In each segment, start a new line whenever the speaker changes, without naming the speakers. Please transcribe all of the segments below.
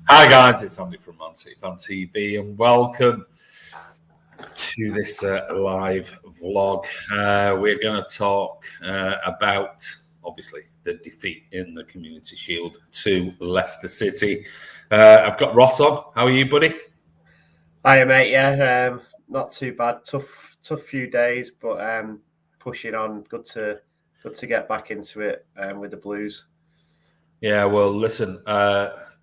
Hi guys, it's Andy from mcfcfantv and welcome to this live vlog. We're going to talk about, obviously, the defeat in the Community Shield to Leicester City. I've got Ross on. How are you, buddy?
Hiya, mate. Yeah, not too bad. Tough few days, but pushing on. Good to get back into it with the Blues.
Yeah, well, listen,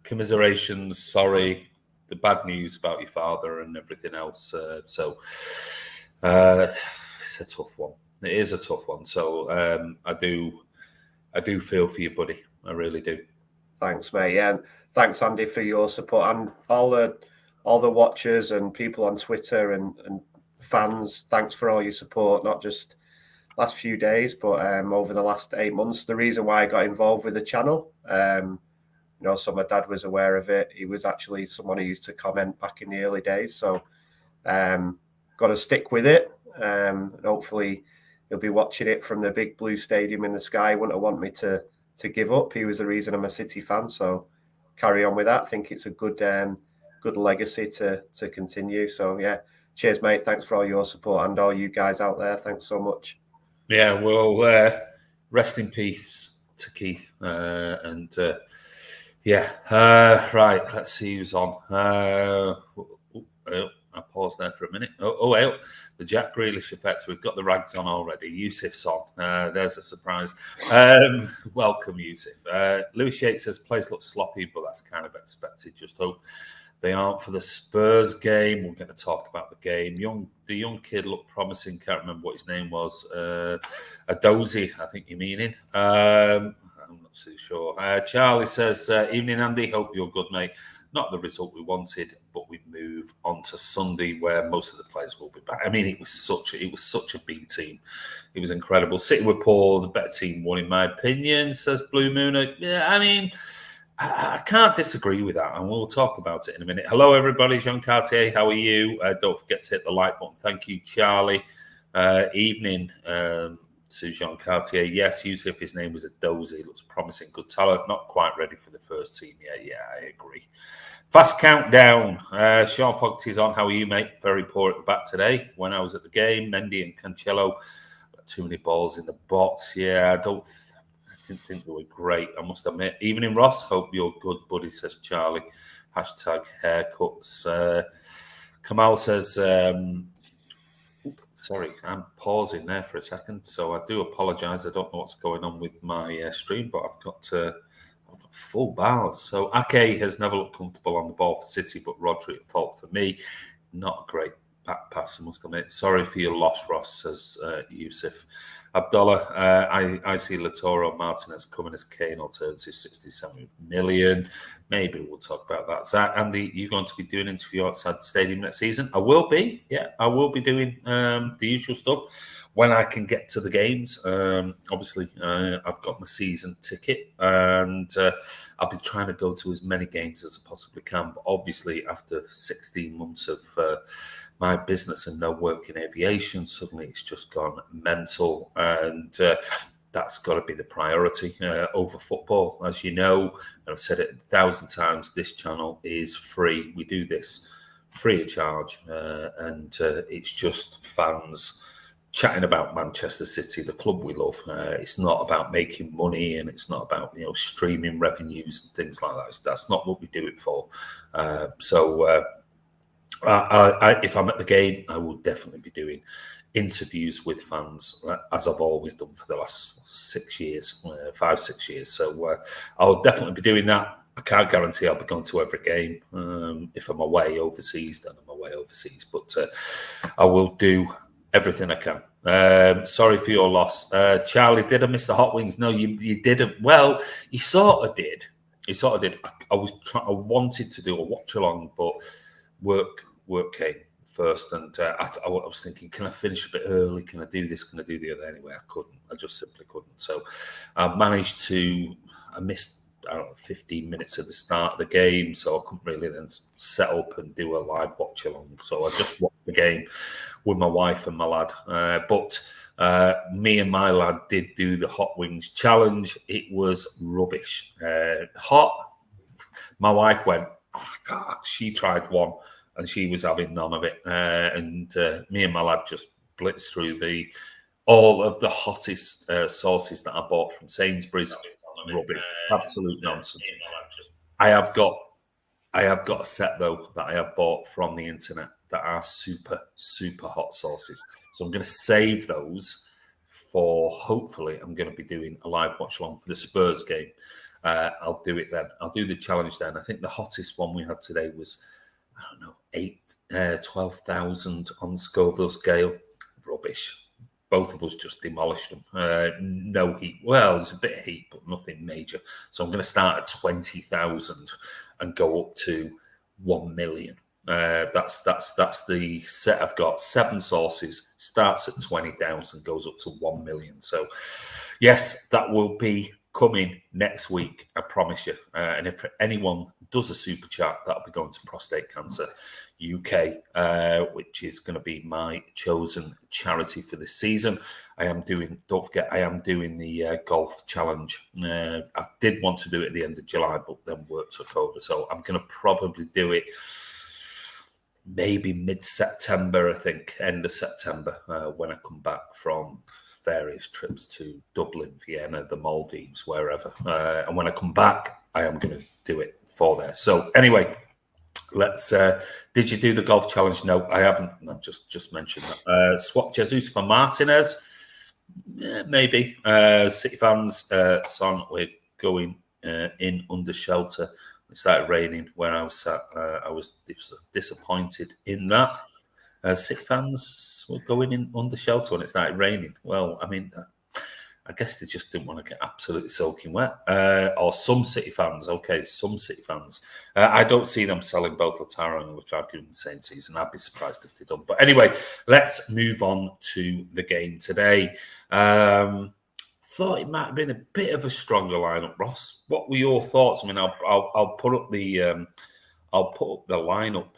commiserations, sorry, the bad news about your father and everything else. It's a tough one. It is a tough one. So I do feel for you, buddy. I really do.
Thanks, mate. Yeah, and thanks, Andy, for your support and all the watchers and people on Twitter and fans. Thanks for all your support, not just last few days, but over the last 8 months. The reason why I got involved with the channel, so my dad was aware of it. He was actually someone who used to comment back in the early days. So got to stick with it. And hopefully he'll be watching it from the big blue stadium in the sky. Wouldn't want me to give up. He was the reason I'm a City fan. So carry on with that. I think it's a good legacy to continue. So yeah, cheers, mate. Thanks for all your support and all you guys out there. Thanks so much.
Yeah, well, rest in peace to Keith. Right, let's see who's on. I paused there for a minute. Well, the Jack Grealish effect. We've got the rags on already. Yusuf's on. There's a surprise. Welcome, Yusuf. Lewis Yates says, place looks sloppy, but that's kind of expected. Just hope they aren't for the Spurs game. We're going to talk about the game. The young kid looked promising. Can't remember what his name was. Adozie, I think you're meaning. I'm not too sure. Charlie says, evening, Andy. Hope you're good, mate. Not the result we wanted, but we move on to Sunday, where most of the players will be back. I mean, it was such a B team. It was incredible. City were poor. The better team won, in my opinion, says Blue Moon. Yeah, I mean, I can't disagree with that, and we'll talk about it in a minute. Hello, everybody. Jean Cartier, how are you? Don't forget to hit the like button. Thank you, Charlie. Evening to Jean Cartier. Yes, Yusuf, his name was Adozie. Looks promising. Good talent. Not quite ready for the first team yet. Yeah, I agree. Fast countdown. Sean Fogarty's on. How are you, mate? Very poor at the back today. When I was at the game, Mendy and Cancelo, too many balls in the box. Yeah, I didn't think they were great, I must admit. Evening, Ross. Hope you're good, buddy, says Charlie. Hashtag haircuts. Kamal says, sorry, I'm pausing there for a second, so I do apologise. I don't know what's going on with my stream, but I've got full bars. So Ake has never looked comfortable on the ball for City, but Rodri at fault for me. Not a great back pass, I must admit. Sorry for your loss, Ross, says Yusuf. Abdullah, I see Latoro Martinez coming as Kane alternative, 67 million. Maybe we'll talk about that. So, Andy, you're going to be doing an interview outside the stadium next season? I will be. Yeah, I will be doing the usual stuff when I can get to the games. Obviously, I've got my season ticket, and I'll be trying to go to as many games as I possibly can. But obviously, after 16 months of my business and no work in aviation, suddenly it's just gone mental, and that's got to be the priority over football. As you know, and I've said it 1,000 times, this channel is free. We do this free of charge, and it's just fans chatting about Manchester City, the club we love. It's not about making money, and it's not about streaming revenues and things like that. That's not what we do it for. If I'm at the game, I will definitely be doing interviews with fans, as I've always done for the last 6 years, 5-6 years. So I'll definitely be doing that. I can't guarantee I'll be going to every game. If I'm away overseas, then I'm away overseas. But I will do everything I can. Sorry for your loss. Charlie, did I miss the hot wings? No, you didn't. Well, you sort of did. I wanted to do a watch along, but work came first, and I was thinking, can I finish a bit early? Can I do this? Can I do the other? Anyway, I couldn't. I just simply couldn't. So I missed 15 minutes at the start of the game, so I couldn't really then set up and do a live watch along. So I just watched the game with my wife and my lad. But me and my lad did do the hot wings challenge. It was rubbish. Hot. My wife went, she tried one and she was having none of it. And me and my lad just blitzed through all of the hottest sauces that I bought from Sainsbury's. Rubbish, absolute nonsense. I have got a set though that I have bought from the internet that are super, super hot sauces. So I'm going to save those for, hopefully, I'm going to be doing a live watch along for the Spurs game. I'll do it then. I'll do the challenge then. I think the hottest one we had today was, I don't know, 12,000 on Scoville scale. Rubbish. Both of us just demolished them. No heat. Well, there's a bit of heat, but nothing major. So I'm going to start at 20,000 and go up to 1 million. That's the set I've got. 7 sauces, starts at 20,000, goes up to 1 million. So, yes, that will be coming next week, I promise you. And if anyone does a super chat, that'll be going to Prostate Cancer UK, which is going to be my chosen charity for this season. Don't forget, I am doing the golf challenge. I did want to do it at the end of July, but then work took over. So I'm going to probably do it maybe mid-September, I think, end of September, when I come back from various trips to Dublin, Vienna, the Maldives, wherever. And when I come back, I am going to do it for there. So anyway, let's... did you do the golf challenge? No, I haven't. I just mentioned that. Swap Jesus for Martinez? Yeah, maybe. City fans, son, we're going in under shelter. It started raining where I was sat. I was disappointed in that. City fans were going in under shelter when it started raining. Well, I mean, I guess they just didn't want to get absolutely soaking wet. Or some City fans. Okay, some City fans. I don't see them selling both Lautaro and Lukaku in the same season. I'd be surprised if they don't. But anyway, let's move on to the game today. Thought it might have been a bit of a stronger lineup, Ross. What were your thoughts? I mean, I'll put up the lineup.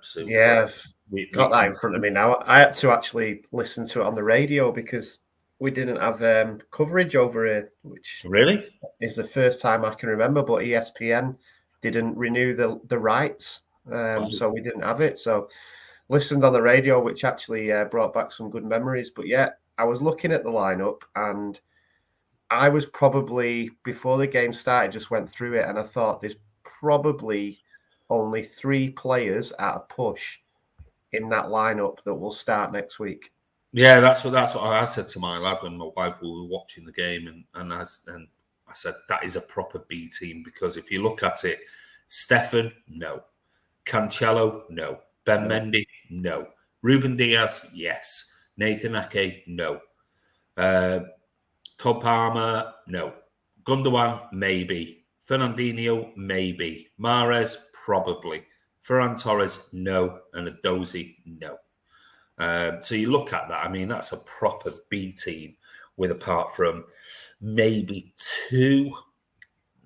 So
yeah, I've got that in front of me now. I had to actually listen to it on the radio because we didn't have coverage over it, which
really
is the first time I can remember. But ESPN didn't renew the rights, so we didn't have it. So listened on the radio, which actually brought back some good memories. But yeah, I was looking at the lineup and I was probably, before the game started, just went through it and I thought there's probably only 3 players at a push in that lineup that will start next week.
Yeah, that's what I said to my lad when my wife we were watching the game, and I said that is a proper B team, because if you look at it, Stefan, no. Cancelo, no. Ben Mendy, no. Ruben Diaz, yes. Nathan Ake, no. Cole Palmer, no. Gundogan, maybe. Fernandinho, maybe. Mahrez, probably. Ferran Torres, no. And Adozi, no. So you look at that, I mean, that's a proper B team with, apart from maybe 2,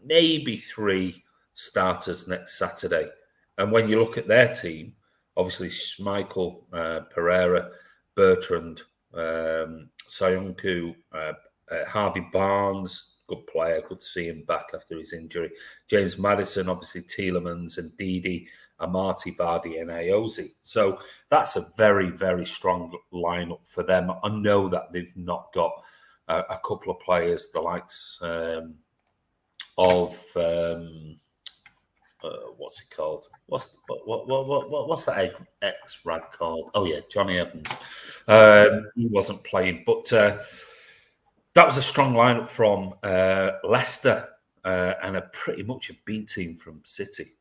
maybe 3 starters next Saturday. And when you look at their team, obviously Schmeichel, Pereira, Bertrand, Soyuncu, Harvey Barnes, good player, good to see him back after his injury. James Maddison, obviously Tielemans and Didi, Amati, Vardy and Ayoze. So that's a very, very strong lineup for them. I know that they've not got a couple of players, the likes of what's it called? What's that ex-rag called? Oh yeah, Johnny Evans. He wasn't playing, but that was a strong lineup from Leicester and a pretty much a B team from City.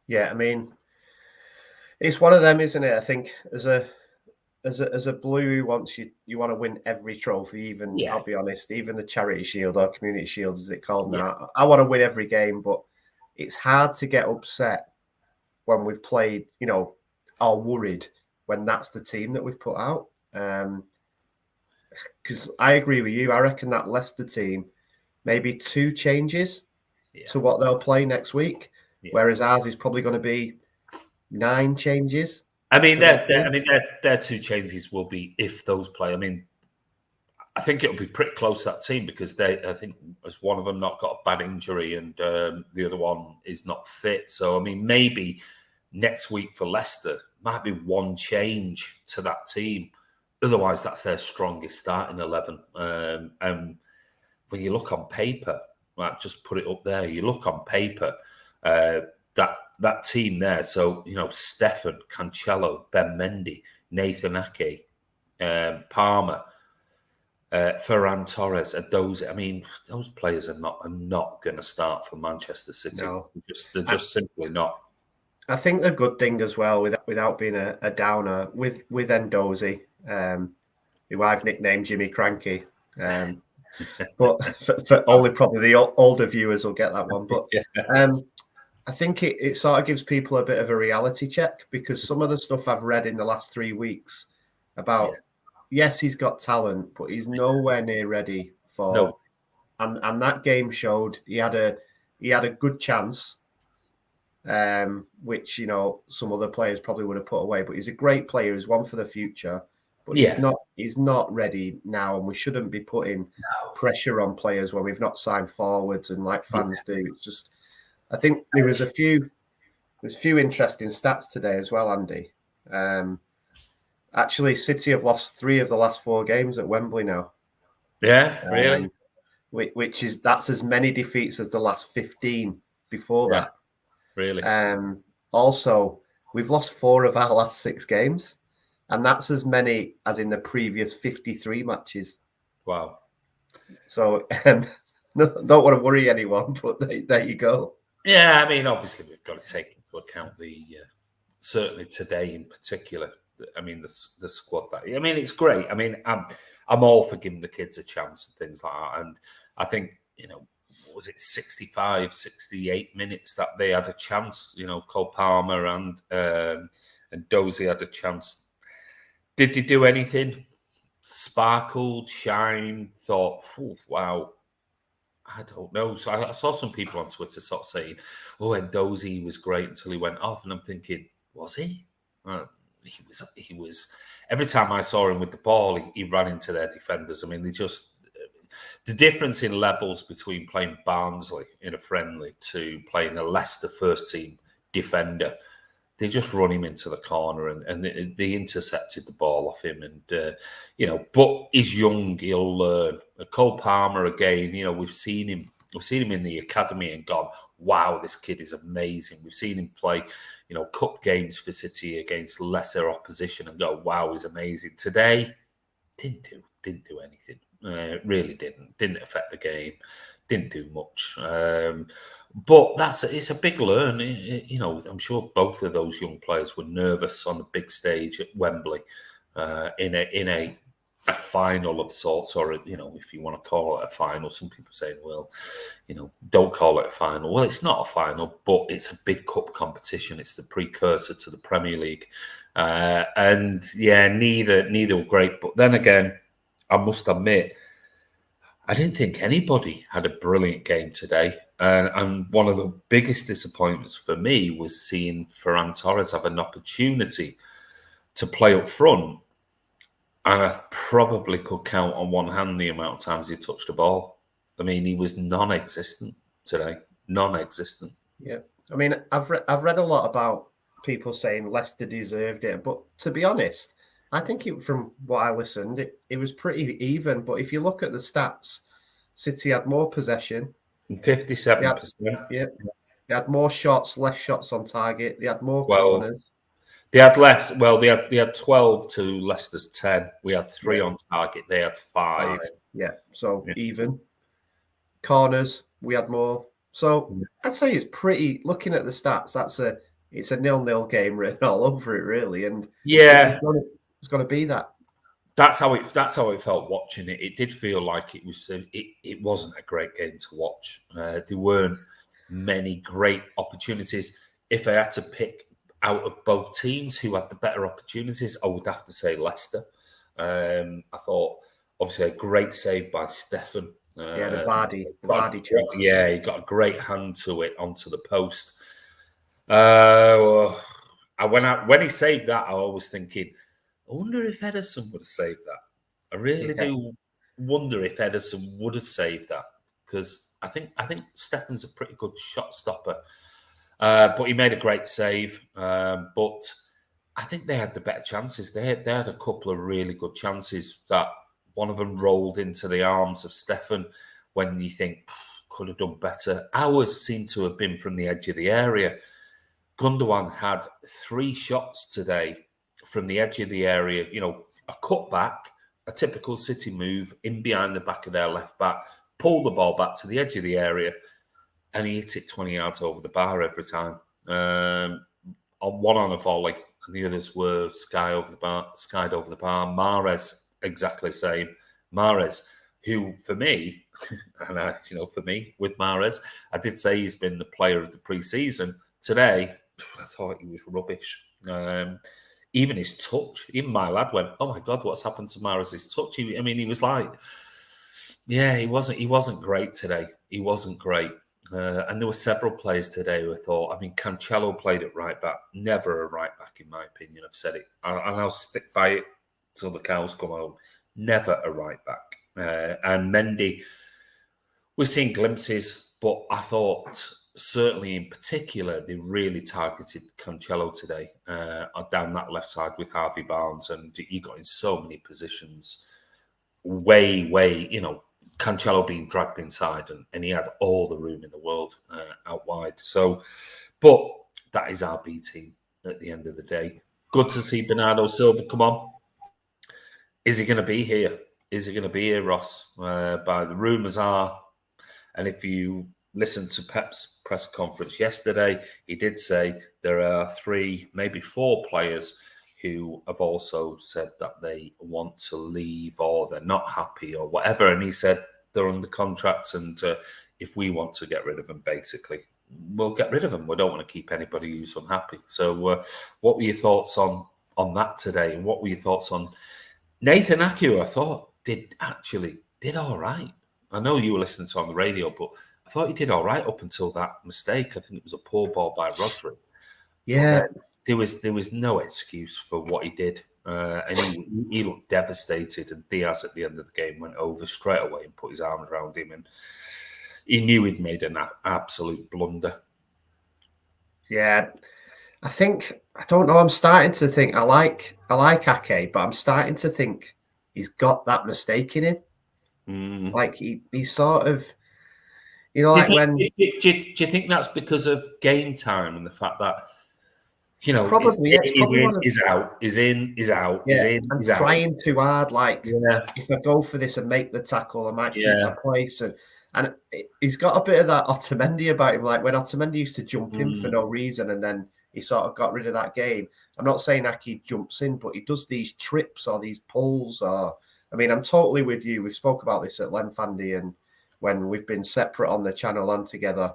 Yeah, I mean, it's one of them, isn't it? I think as a blue who wants you want to win every trophy, even I'll be honest, even the Charity Shield or Community Shield, as it's called now. I want to win every game, but it's hard to get upset when we've played, or worried when that's the team that we've put out. Because I agree with you. I reckon that Leicester team, maybe 2 changes to what they'll play next week, whereas ours is probably going to be 9 changes.
I mean, their 2 changes will be if those play. I mean, I think it'll be pretty close, that team, because I think as one of them not got a bad injury and the other one is not fit. So, I mean, maybe next week for Leicester might be one change to that team. Otherwise, that's their strongest starting 11. And when you look on paper, like, just put it up there, you look on paper, that team there. So, Stefan, Cancelo, Ben Mendy, Nathan Ake, Palmer, Ferran Torres, Adozi. I mean, those players are not going to start for Manchester City.
No.
They're just simply not.
I think the good thing as well, without being a downer, with Ndozi, who I've nicknamed Jimmy Cranky, but for only probably the older viewers will get that one. But I think it sort of gives people a bit of a reality check, because some of the stuff I've read in the last 3 weeks about, yes, he's got talent, but he's nowhere near ready for.
No.
And that game showed he had a good chance, which some other players probably would have put away. But he's a great player. He's one for the future. But he's not ready now, and we shouldn't be putting pressure on players when we've not signed forwards and like fans do. It's just, I think there's a few interesting stats today as well, Andy. Actually, City have lost 3 of the last 4 games at Wembley now.
Yeah, really?
That's as many defeats as the last 15 before that.
Really?
Also, we've lost 4 of our last 6 games, and that's as many as in the previous 53 matches.
Wow.
So, don't want to worry anyone, but there you go.
Yeah, I mean, obviously we've got to take into account certainly today in particular. I mean, the squad. I mean, it's great. I mean, I'm all for giving the kids a chance and things like that. And I think, what was it, 65, 68 minutes that they had a chance. Cole Palmer and Dozy had a chance. Did they do anything? Sparkled, shine, thought, wow. I don't know. So I saw some people on Twitter sort of saying, and Dozy was great until he went off. And I'm thinking, was he? He was. Every time I saw him with the ball, he ran into their defenders. I mean, the difference in levels between playing Barnsley in a friendly to playing a Leicester first team defender, they just run him into the corner and they intercepted the ball off him. And, but he's young, he'll learn. Cole Palmer, again, we've seen him in the academy and gone, wow, this kid is amazing. We've seen him play, cup games for City against lesser opposition and go, wow, he's amazing. Today, didn't do anything. Really didn't affect the game. Didn't do much. But it's a big learn. I'm sure both of those young players were nervous on the big stage at Wembley in a final of sorts, or if you want to call it a final. Some people say, well, don't call it a final. Well, it's not a final, but it's a big cup competition. It's the precursor to the Premier League, and neither were great. But then again, I must admit, I didn't think anybody had a brilliant game today. And one of the biggest disappointments for me was seeing Ferran Torres have an opportunity to play up front. And I probably could count on one hand the amount of times he touched the ball. I mean, he was non-existent today. Non-existent.
Yeah. I mean, I've read a lot about people saying Leicester deserved it. But to be honest, I think from what I listened, it was pretty even. But if you look at the stats, City had more possession.
57%.
They had more shots, less shots on target. They had more corners.
They had less. Well, they had 12 to Leicester's 10. We had 3 on target. They had 5.
Yeah, so even. Corners, we had more. So I'd say it's pretty. Looking at the stats, it's a 0-0 game written all over it, really. And it's going to be that.
That's how it felt watching it. It did feel like it was. It wasn't a great game to watch. There weren't many great opportunities. If I had to pick out of both teams who had the better opportunities, I would have to say Leicester. I thought, obviously, a great save by Stefan.
The Vardy chance.
Yeah, he got a great hand to it onto the post. When he saved that, I was thinking, I wonder if Ederson would have saved that. I really do wonder if Ederson would have saved that, because I think Stefan's a pretty good shot stopper, but he made a great save. But I think they had the better chances. They had a couple of really good chances that one of them rolled into the arms of Stefan when you think could have done better. Ours seem to have been from the edge of the area. Gundogan had 3 shots today from the edge of the area, a cutback, a typical City move in behind the back of their left back, pulled the ball back to the edge of the area, and he hit it 20 yards over the bar every time. One on a volley, and the others were skied over the bar. Mahrez, exactly the same. Mahrez, who for me, and for me with Mahrez, I did say he's been the player of the pre-season. Today, I thought he was rubbish. Even his touch, even my lad went, "Oh my God, what's happened to Mahrez's touch?" He was like, yeah, he wasn't great today. He wasn't great. And there were several players today who I thought, Cancelo played at right back, never a right back in my opinion. I've said it, and I'll stick by it till the cows come home. Never a right back. And Mendy, we've seen glimpses, but I thought certainly in particular they really targeted Cancelo today down that left side with Harvey Barnes, and he got in so many positions way, Cancelo being dragged inside, and he had all the room in the world out wide. So, but that is our B team at the end of the day. Good to see Bernardo Silva come on. Is he going to be here? Ross? By the rumours are, and if you listen to Pep's press conference yesterday, he did say there are 3, maybe 4 players who have also said that they want to leave or they're not happy or whatever. And he said they're under contract, and if we want to get rid of them, basically, we'll get rid of them. We don't want to keep anybody who's unhappy. So what were your thoughts on that today? And what were your thoughts on Nathan Ake? I thought did all right. I know you were listening to on the radio, but I thought he did all right up until that mistake. I think it was a poor ball by Rodri.
Yeah.
There was no excuse for what he did. And he looked devastated. And Diaz at the end of the game went over straight away and put his arms around him. And he knew he'd made an absolute blunder.
Yeah. I don't know. I'm starting to think I like Ake, but I'm starting to think he's got that mistake in him. Like he's sort of, do
you think that's because of game time and the fact that,
probably
is out, is in, is out,
yeah,
is in,
and
is out.
Trying too hard. Like, if I go for this and make the tackle, I might keep my place. And he's got a bit of that Otamendi about him. Like when Otamendi used to jump in for no reason, and then he sort of got rid of that game. I'm not saying Ake jumps in, but he does these trips or these pulls. I'm totally with you. We've spoke about this at length, Andy, and when we've been separate on the channel and together.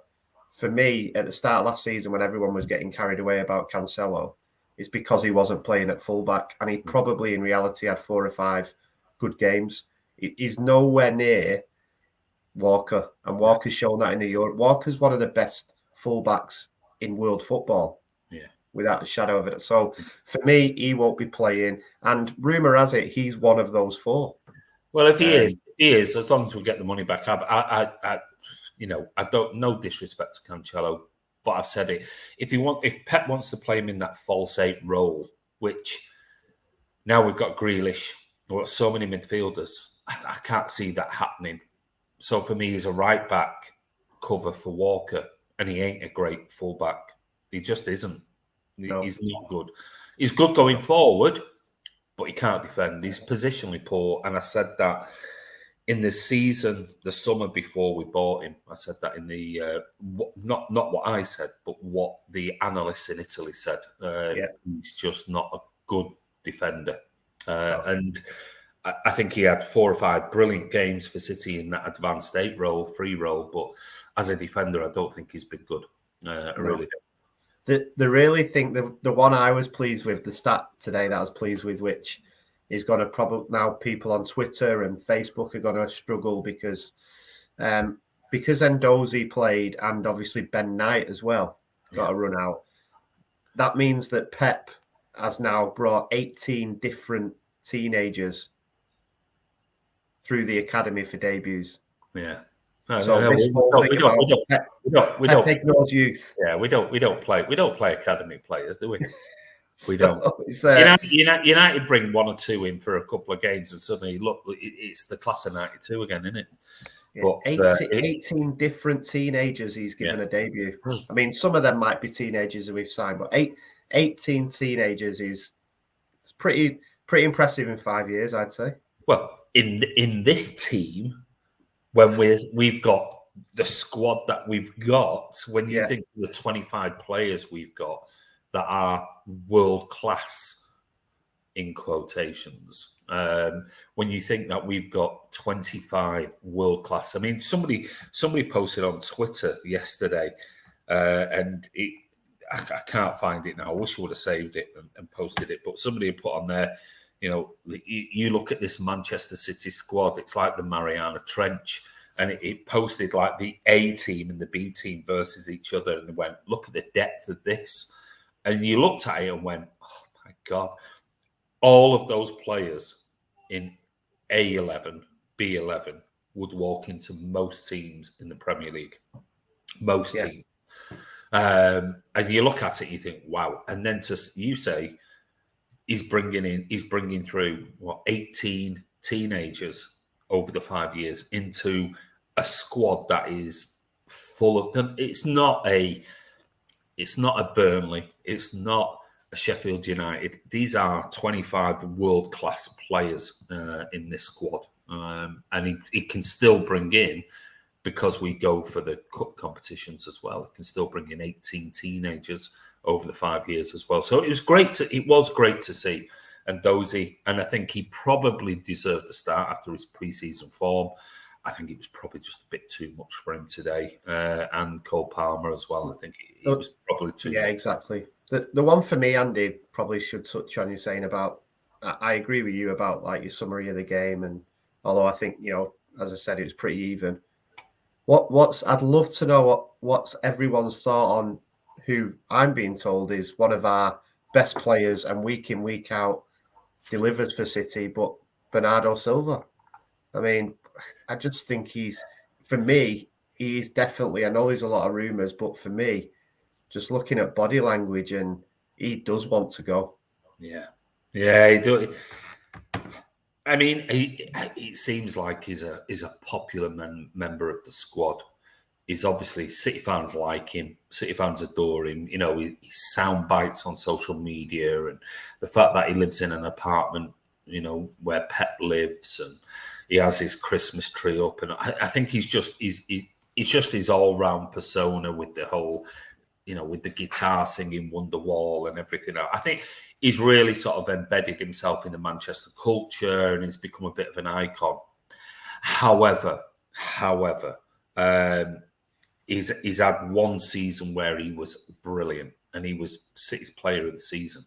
For me, at the start of last season, when everyone was getting carried away about Cancelo, it's because he wasn't playing at fullback, and he probably in reality had 4 or 5 good games. He's nowhere near Walker, and Walker's shown that in the Euro. Walker's one of the best fullbacks in world football, without a shadow of it. So for me, he won't be playing, and rumor has it he's one of those 4.
Well, if he is, as long as we get the money back, I don't, no disrespect to Cancelo, but I've said it. If Pep wants to play him in that false 8 role, which now we've got Grealish, we've got so many midfielders, I can't see that happening. So for me, he's a right back cover for Walker, and he ain't a great fullback. He just isn't. No. He's not good. He's good going forward, but he can't defend. He's positionally poor, and I said that in the season, the summer before we bought him. I said that in the not what I said, but what the analysts in Italy said. He's just not a good defender, and I think he had 4 or 5 brilliant games for City in that advanced 8 role, free role. But as a defender, I don't think he's been good. I really don't.
The really think the one I was pleased with, the stat today that I was pleased with, which is going to probably now people on Twitter and Facebook are going to struggle because Ndozi played and obviously Ben Knight as well got a run out. That means that Pep has now brought 18 different teenagers through the academy for debuts.
Yeah.
So this whole thing about Pep ignores youth.
Yeah, we don't play academy players, do we? We don't.
So
United bring one or two in for a couple of games, and suddenly look, it's the class of '92 again, isn't it?
Yeah,
But
18 different teenagers he's given a debut. I mean, some of them might be teenagers that we've signed, but 18 teenagers is pretty impressive in 5 years, I'd say.
Well, in this team, when we've got the squad that we've got, when you think of the 25 players we've got that are world class in quotations, when you think that we've got 25 world class, I mean, somebody posted on Twitter yesterday, and I can't find it now. I wish I would have saved it and posted it, but somebody had put on there, you know, you look at this Manchester City squad, it's like the Mariana Trench. And it posted like the A team and the B team versus each other. And it went, look at the depth of this. And you looked at it and went, oh my God. All of those players in A11, B11 would walk into most teams in the Premier League. Most teams. And you look at it, you think, wow. And then you say, he's bringing through, 18 teenagers over the 5 years into a squad that is full of. It's not a Burnley. It's not a Sheffield United. These are 25 world-class players in this squad, and he can still bring in, because we go for the cup competitions as well. It can still bring in 18 teenagers over the 5 years as well. So it was great to see. And Dozy, and I think he probably deserved the start after his pre-season form. I think it was probably just a bit too much for him today, and Cole Palmer as well. I think it was probably too much.
Yeah, exactly. The one for me, Andy, probably should touch on you saying about, I agree with you about like your summary of the game, and although I think, you know, as I said, it was pretty even. I'd love to know what's everyone's thought on who I'm being told is one of our best players and week in, week out delivers for City, but Bernardo Silva. I mean, I just think for me, he's definitely, I know there's a lot of rumours, but for me, just looking at body language, and he does want to go.
Yeah, he does. I mean, it seems like he's a popular member of the squad. He's obviously, City fans like him. City fans adore him. You know, he sound bites on social media, and the fact that he lives in an apartment, you know, where Pep lives, and he has his Christmas tree up, and I think he's just his all round persona with the whole, you know, with the guitar singing Wonderwall and everything else. I think he's really sort of embedded himself in the Manchester culture, and he's become a bit of an icon. However, he's had one season where he was brilliant, and he was City's player of the season.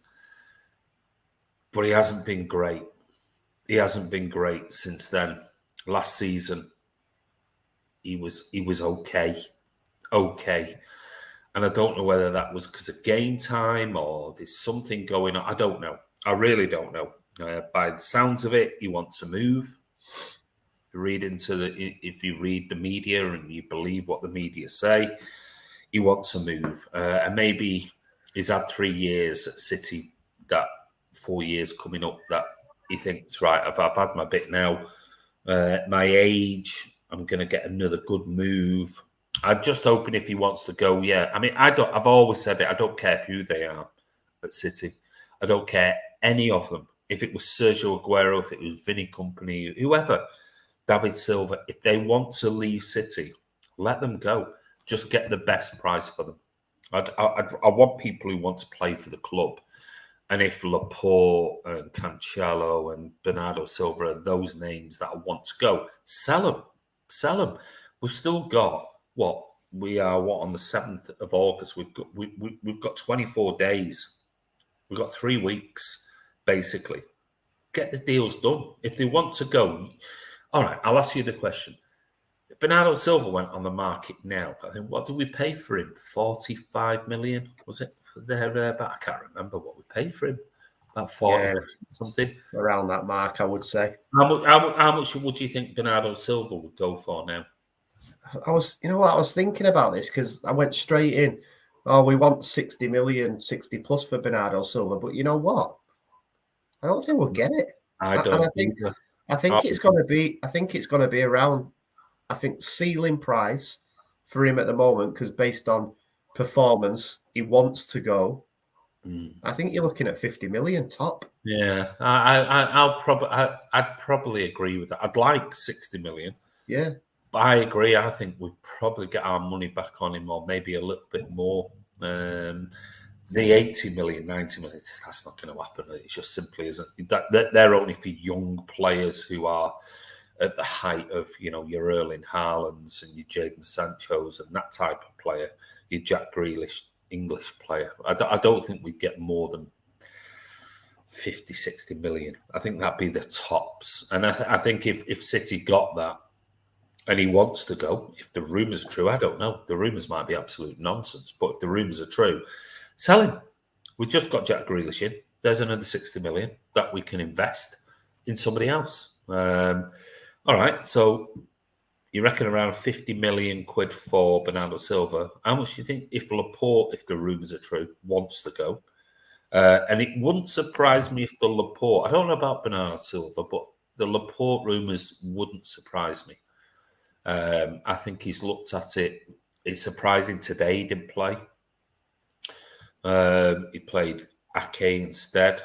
But he hasn't been great. He hasn't been great since then. Last season, he was okay. And I don't know whether that was because of game time or there's something going on. I don't know. I really don't know. By the sounds of it, he wants to move. If you read the media and you believe what the media say, he wants to move. And maybe he's had 3 years at City, that 4 years coming up, that he thinks, right, I've had my bit now. At my age, I'm going to get another good move. I'm just hoping if he wants to go, yeah. I mean, I've always said it. I don't care who they are at City. I don't care any of them. If it was Sergio Aguero, if it was Vinny Company, whoever, David Silva, if they want to leave City, let them go. Just get the best price for them. I want people who want to play for the club. And if Laporte and Cancelo and Bernardo Silva are those names that I want to go, sell them. We've still got on the 7th of August. We've got 24 days. We've got 3 weeks, basically. Get the deals done. If they want to go, all right, I'll ask you the question. Bernardo Silva went on the market now. I think, what did we pay for him? 45 million, was it? But I can't remember what we paid for him. at 40
Yeah,
something.
around that mark, I would say.
How much would you think Bernardo Silva would go for now?
You know what, I was thinking about this because I went straight in. Oh, we want 60 million, 60 plus for Bernardo Silva, but you know what? I don't think we'll get it.
I
And
don't either.
I think it's going to be around. I think ceiling price for him at the moment, because based on performance, he wants to go. I think you're looking at 50 million top.
Yeah, I'd probably agree with that. I'd like 60 million.
Yeah,
but I agree. I think we probably get our money back on him, or maybe a little bit more. The 80 million, 90 million, that's not going to happen. It just simply isn't. They're only for young players who are at the height of, your Erling Haalands and your Jadon Sanchos and that type of player, your Jack Grealish English player. I don't think we'd get more than 50, 60 million. I think that'd be the tops. And I think if City got that, and he wants to go, if the rumours are true, I don't know. The rumours might be absolute nonsense, but if the rumours are true, sell him. We just got Jack Grealish in. There's another 60 million that we can invest in somebody else. All right, so you reckon around 50 million quid for Bernardo Silva. How much do you think if Laporte, if the rumours are true, wants to go? And it wouldn't surprise me if the Laporte, I don't know about Bernardo Silva, but the Laporte rumours wouldn't surprise me. I think he's looked at it. It's surprising today he didn't play. He played Ake instead.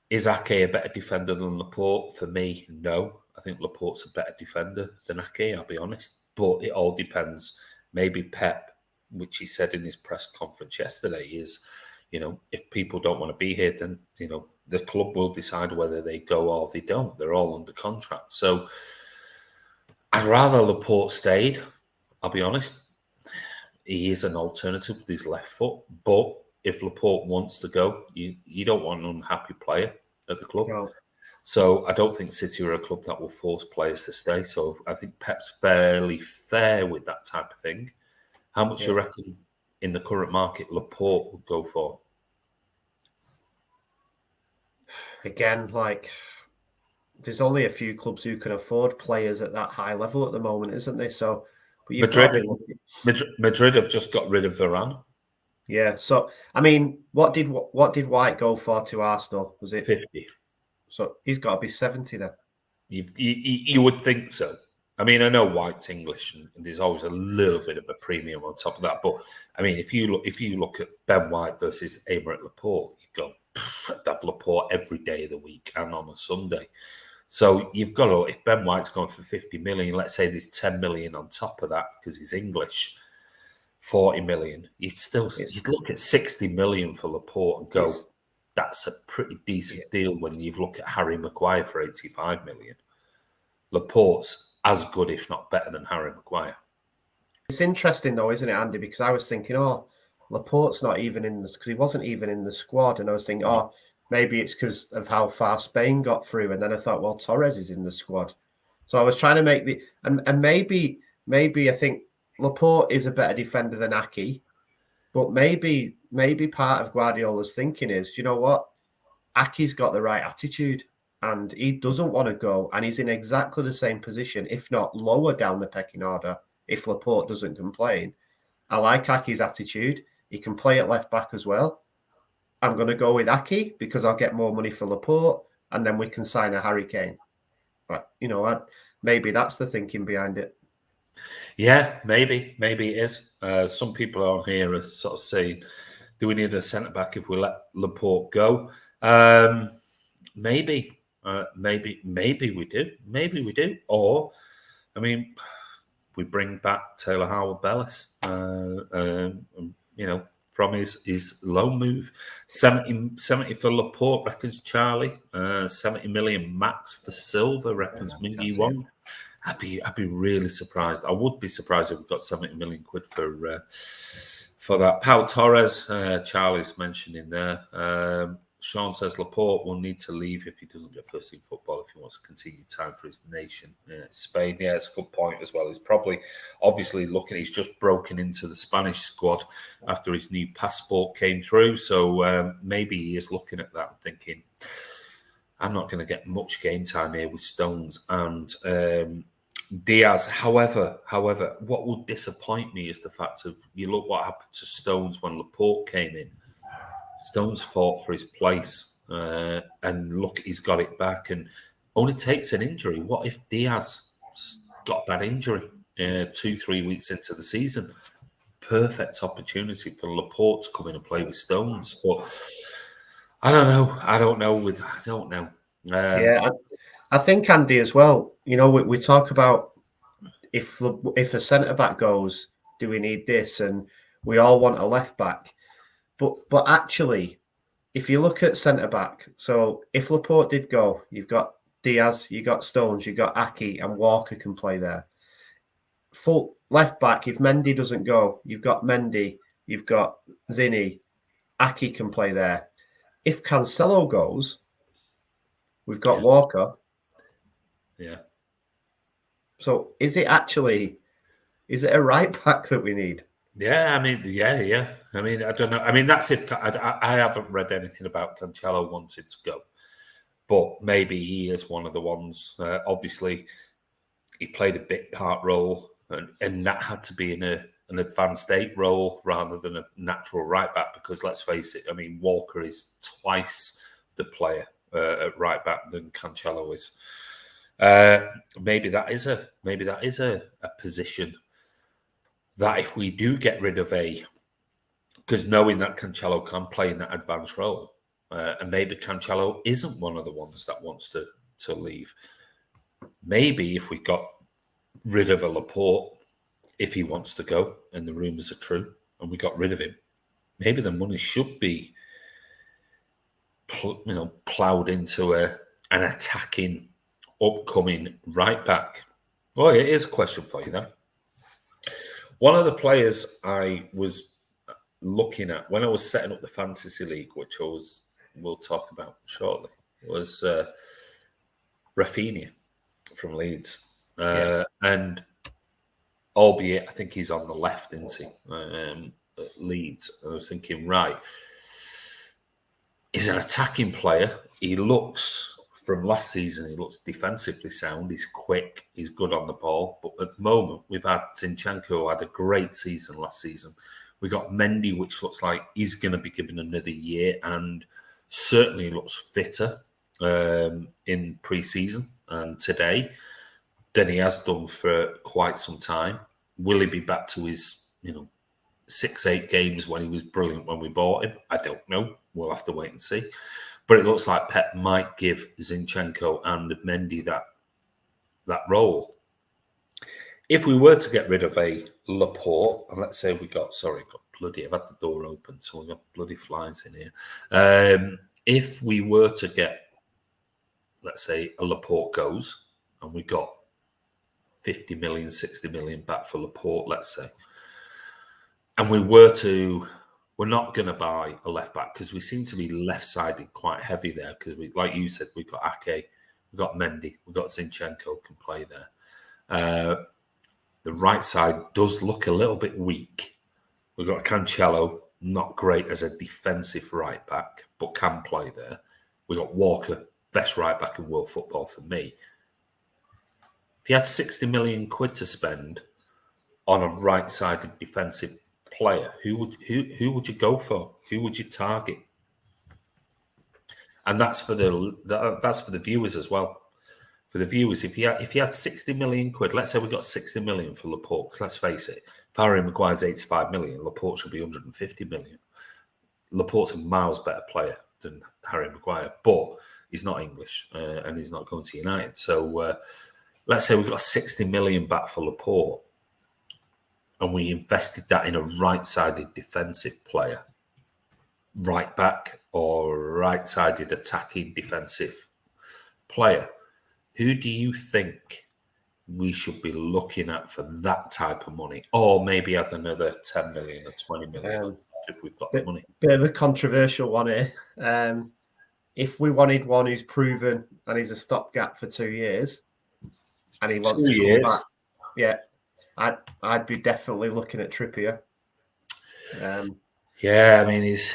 Is Ake a better defender than Laporte? For me, no. I think Laporte's a better defender than Ake, I'll be honest. But it all depends. Maybe Pep, which he said in his press conference yesterday, is, if people don't want to be here, then, the club will decide whether they go or they don't. They're all under contract. So I'd rather Laporte stayed, I'll be honest. He is an alternative with his left foot. But if Laporte wants to go, you don't want an unhappy player at the club.
no.
So I don't think City are a club that will force players to stay. So I think Pep's fairly fair with that type of thing. How much you reckon in the current market Laporte would go for?
Again, there's only a few clubs who can afford players at that high level at the moment, isn't there? So, but
Madrid have just got rid of Varane.
Yeah. So, I mean, what did White go for to Arsenal? Was it
50?
So he's got to be 70 then.
You would think so. I mean, I know White's English, and there's always a little bit of a premium on top of that. But I mean, if you look at Ben White versus Aymeric Laporte, you go, have Laporte every day of the week and on a Sunday. So you've got to, if Ben White's going for 50 million, let's say there's 10 million on top of that because he's English, 40 million, you'd look at 60 million for Laporte and go, that's a pretty decent deal when you look at Harry Maguire for 85 million. Laporte's as good, if not better, than Harry Maguire.
It's interesting though, isn't it, Andy? Because I was thinking, Laporte's not even in this, because he wasn't even in the squad. And I was thinking, maybe it's because of how far Spain got through. And then I thought, well, Torres is in the squad. So I was trying to make and maybe I think Laporte is a better defender than Ake. But maybe part of Guardiola's thinking is, you know what? Ake's got the right attitude and he doesn't want to go. And he's in exactly the same position, if not lower down the pecking order, if Laporte doesn't complain. I like Ake's attitude. He can play at left back as well. I'm going to go with Ake because I'll get more money for Laporte and then we can sign a Harry Kane. But, maybe that's the thinking behind it.
Yeah, maybe it is. Some people on here are sort of saying, do we need a centre-back if we let Laporte go? Maybe we do. Maybe we do. Or, I mean, we bring back Taylor Howard-Bellis, from his loan move. 70 for Laporte, reckons Charlie. 70 million max for Silva, reckons Mingy Wong. I'd be really surprised. I would be surprised if we got 70 million quid for that. Pau Torres, Charlie's mentioning there. Sean says Laporte will need to leave if he doesn't get first team football if he wants to continue time for his nation. Spain, yeah, it's a good point as well. He's probably obviously he's just broken into the Spanish squad after his new passport came through. So maybe he is looking at that and thinking, I'm not going to get much game time here with Stones and Diaz. However, what would disappoint me is the fact of you look what happened to Stones when Laporte came in. Stones fought for his place, and look, he's got it back, and only takes an injury. What if Diaz got a bad injury 2-3 weeks into the season? Perfect opportunity for Laporte to come in and play with Stones, but I don't know.
Yeah, I think, Andy, as well. We talk about if a centre back goes, do we need this? And we all want a left back. But actually, if you look at centre back, so if Laporte did go, you've got Diaz, you got Stones, you got Aki, and Walker can play there. Full left back, if Mendy doesn't go, you've got Mendy, you've got Zinni, Aki can play there. If Cancelo goes, we've got Walker.
Yeah.
So is it a right back that we need?
Yeah, I mean, yeah. I mean, I don't know. I mean, that's if I haven't read anything about Cancelo wanting to go, but maybe he is one of the ones. Obviously, he played a bit part role, and that had to be in an advanced eight role rather than a natural right back. Because let's face it, I mean, Walker is twice the player at right back than Cancelo is. Maybe that is a position that if we do get rid of because knowing that Cancelo can play in that advanced role, and maybe Cancelo isn't one of the ones that wants to leave. Maybe if we got rid of a Laporte, if he wants to go, and the rumours are true, and we got rid of him, maybe the money should be, ploughed into an attacking, upcoming right back. Well, it is a question for you then. One of the players I was looking at when I was setting up the fantasy league, which we'll talk about shortly, was Rafinha from Leeds. And albeit I think he's on the left, isn't he? At Leeds. I was thinking, right, he's an attacking player. He looks, from last season, he looks defensively sound. He's quick. He's good on the ball. But at the moment, we've had Zinchenko, who had a great season last season. We got Mendy, which looks like he's going to be given another year and certainly looks fitter in pre-season and today than he has done for quite some time. Will he be back to his, 6-8 games when he was brilliant when we bought him? I don't know. We'll have to wait and see. But it looks like Pep might give Zinchenko and Mendy that role. If we were to get rid of a Laporte, and let's say I've had the door open, so we've got bloody flies in here. If we were to get, let's say, a Laporte goes, and we got 50 million, 60 million back for Laporte, let's say, and we're not going to buy a left back because we seem to be left-sided quite heavy there because, like you said, we've got Ake, we've got Mendy, we've got Zinchenko can play there. The right side does look a little bit weak. We've got Cancelo, not great as a defensive right back, but can play there. We've got Walker, best right back in world football for me. If you had 60 million quid to spend on a right-sided defensive player, who would you go for? Who would you target? And that's for the viewers as well. For the viewers, if you had 60 million quid, let's say we got 60 million for Laporte, because let's face it, if Harry Maguire's 85 million, Laporte should be 150 million. Laporte's a miles better player than Harry Maguire, but he's not English and he's not going to United. So let's say we got 60 million back for Laporte, and we invested that in a right-sided defensive player, right back or right-sided attacking defensive player. Who do you think we should be looking at for that type of money? Or maybe add another 10 million or 20 million if we've got the money.
Bit of a controversial one here. if we wanted one who's proven and he's a stopgap for 2 years, and he wants to come back, yeah, I'd be definitely looking at Trippier.
Yeah, I mean he's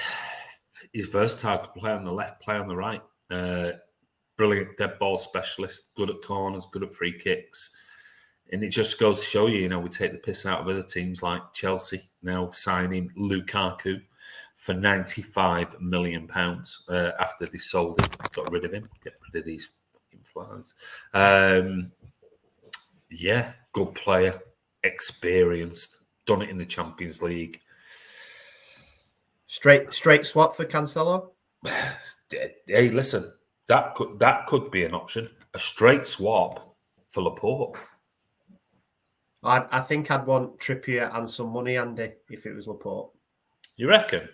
versatile. Can play on the left, play on the right. Brilliant dead ball specialist. Good at corners. Good at free kicks. And it just goes to show you, we take the piss out of other teams like Chelsea now signing Lukaku for £95 million after they sold him, got rid of him, get rid of these fucking flies. Yeah, good player, experienced, done it in the Champions League.
Straight swap for Cancelo?
Hey, listen, that could be an option. A straight swap for Laporte.
I think I'd want Trippier and some money, Andy, if it was Laporte.
You reckon?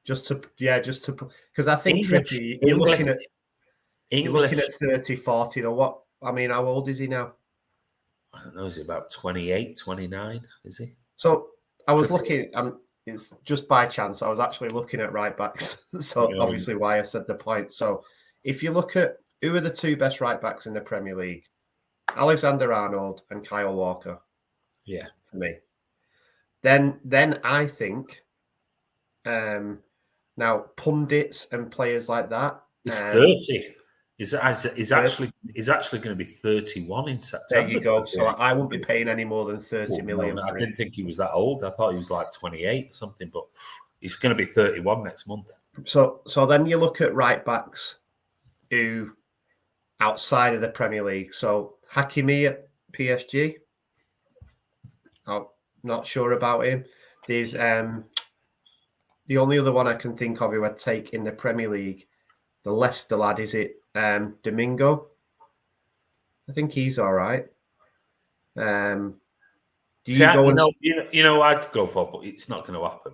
Just to because I think Trippier, you're looking at 30, 40 or what? I mean, how old is he now?
I don't know. Is he about 28, 29? Is he?
So I was looking. It's just by chance. I was actually looking at right backs. So obviously, why I said the point. So if you look at who are the two best right backs in the Premier League, Alexander-Arnold and Kyle Walker.
Yeah,
for me. Then I think now pundits and players like that.
He's 30. He's actually going to be 31 in September.
There you go. So I won't be paying any more than 30 million.
No, I didn't think he was that old. I thought he was like 28 or something, but he's going to be 31 next month.
So then you look at right backs who outside of the Premier League. So Hakimi at PSG. I'm not sure about him. There's the only other one I can think of who I'd take in the Premier League, the Leicester lad, is it Domingo? I think he's all right. I'd go for, but it's not going to happen.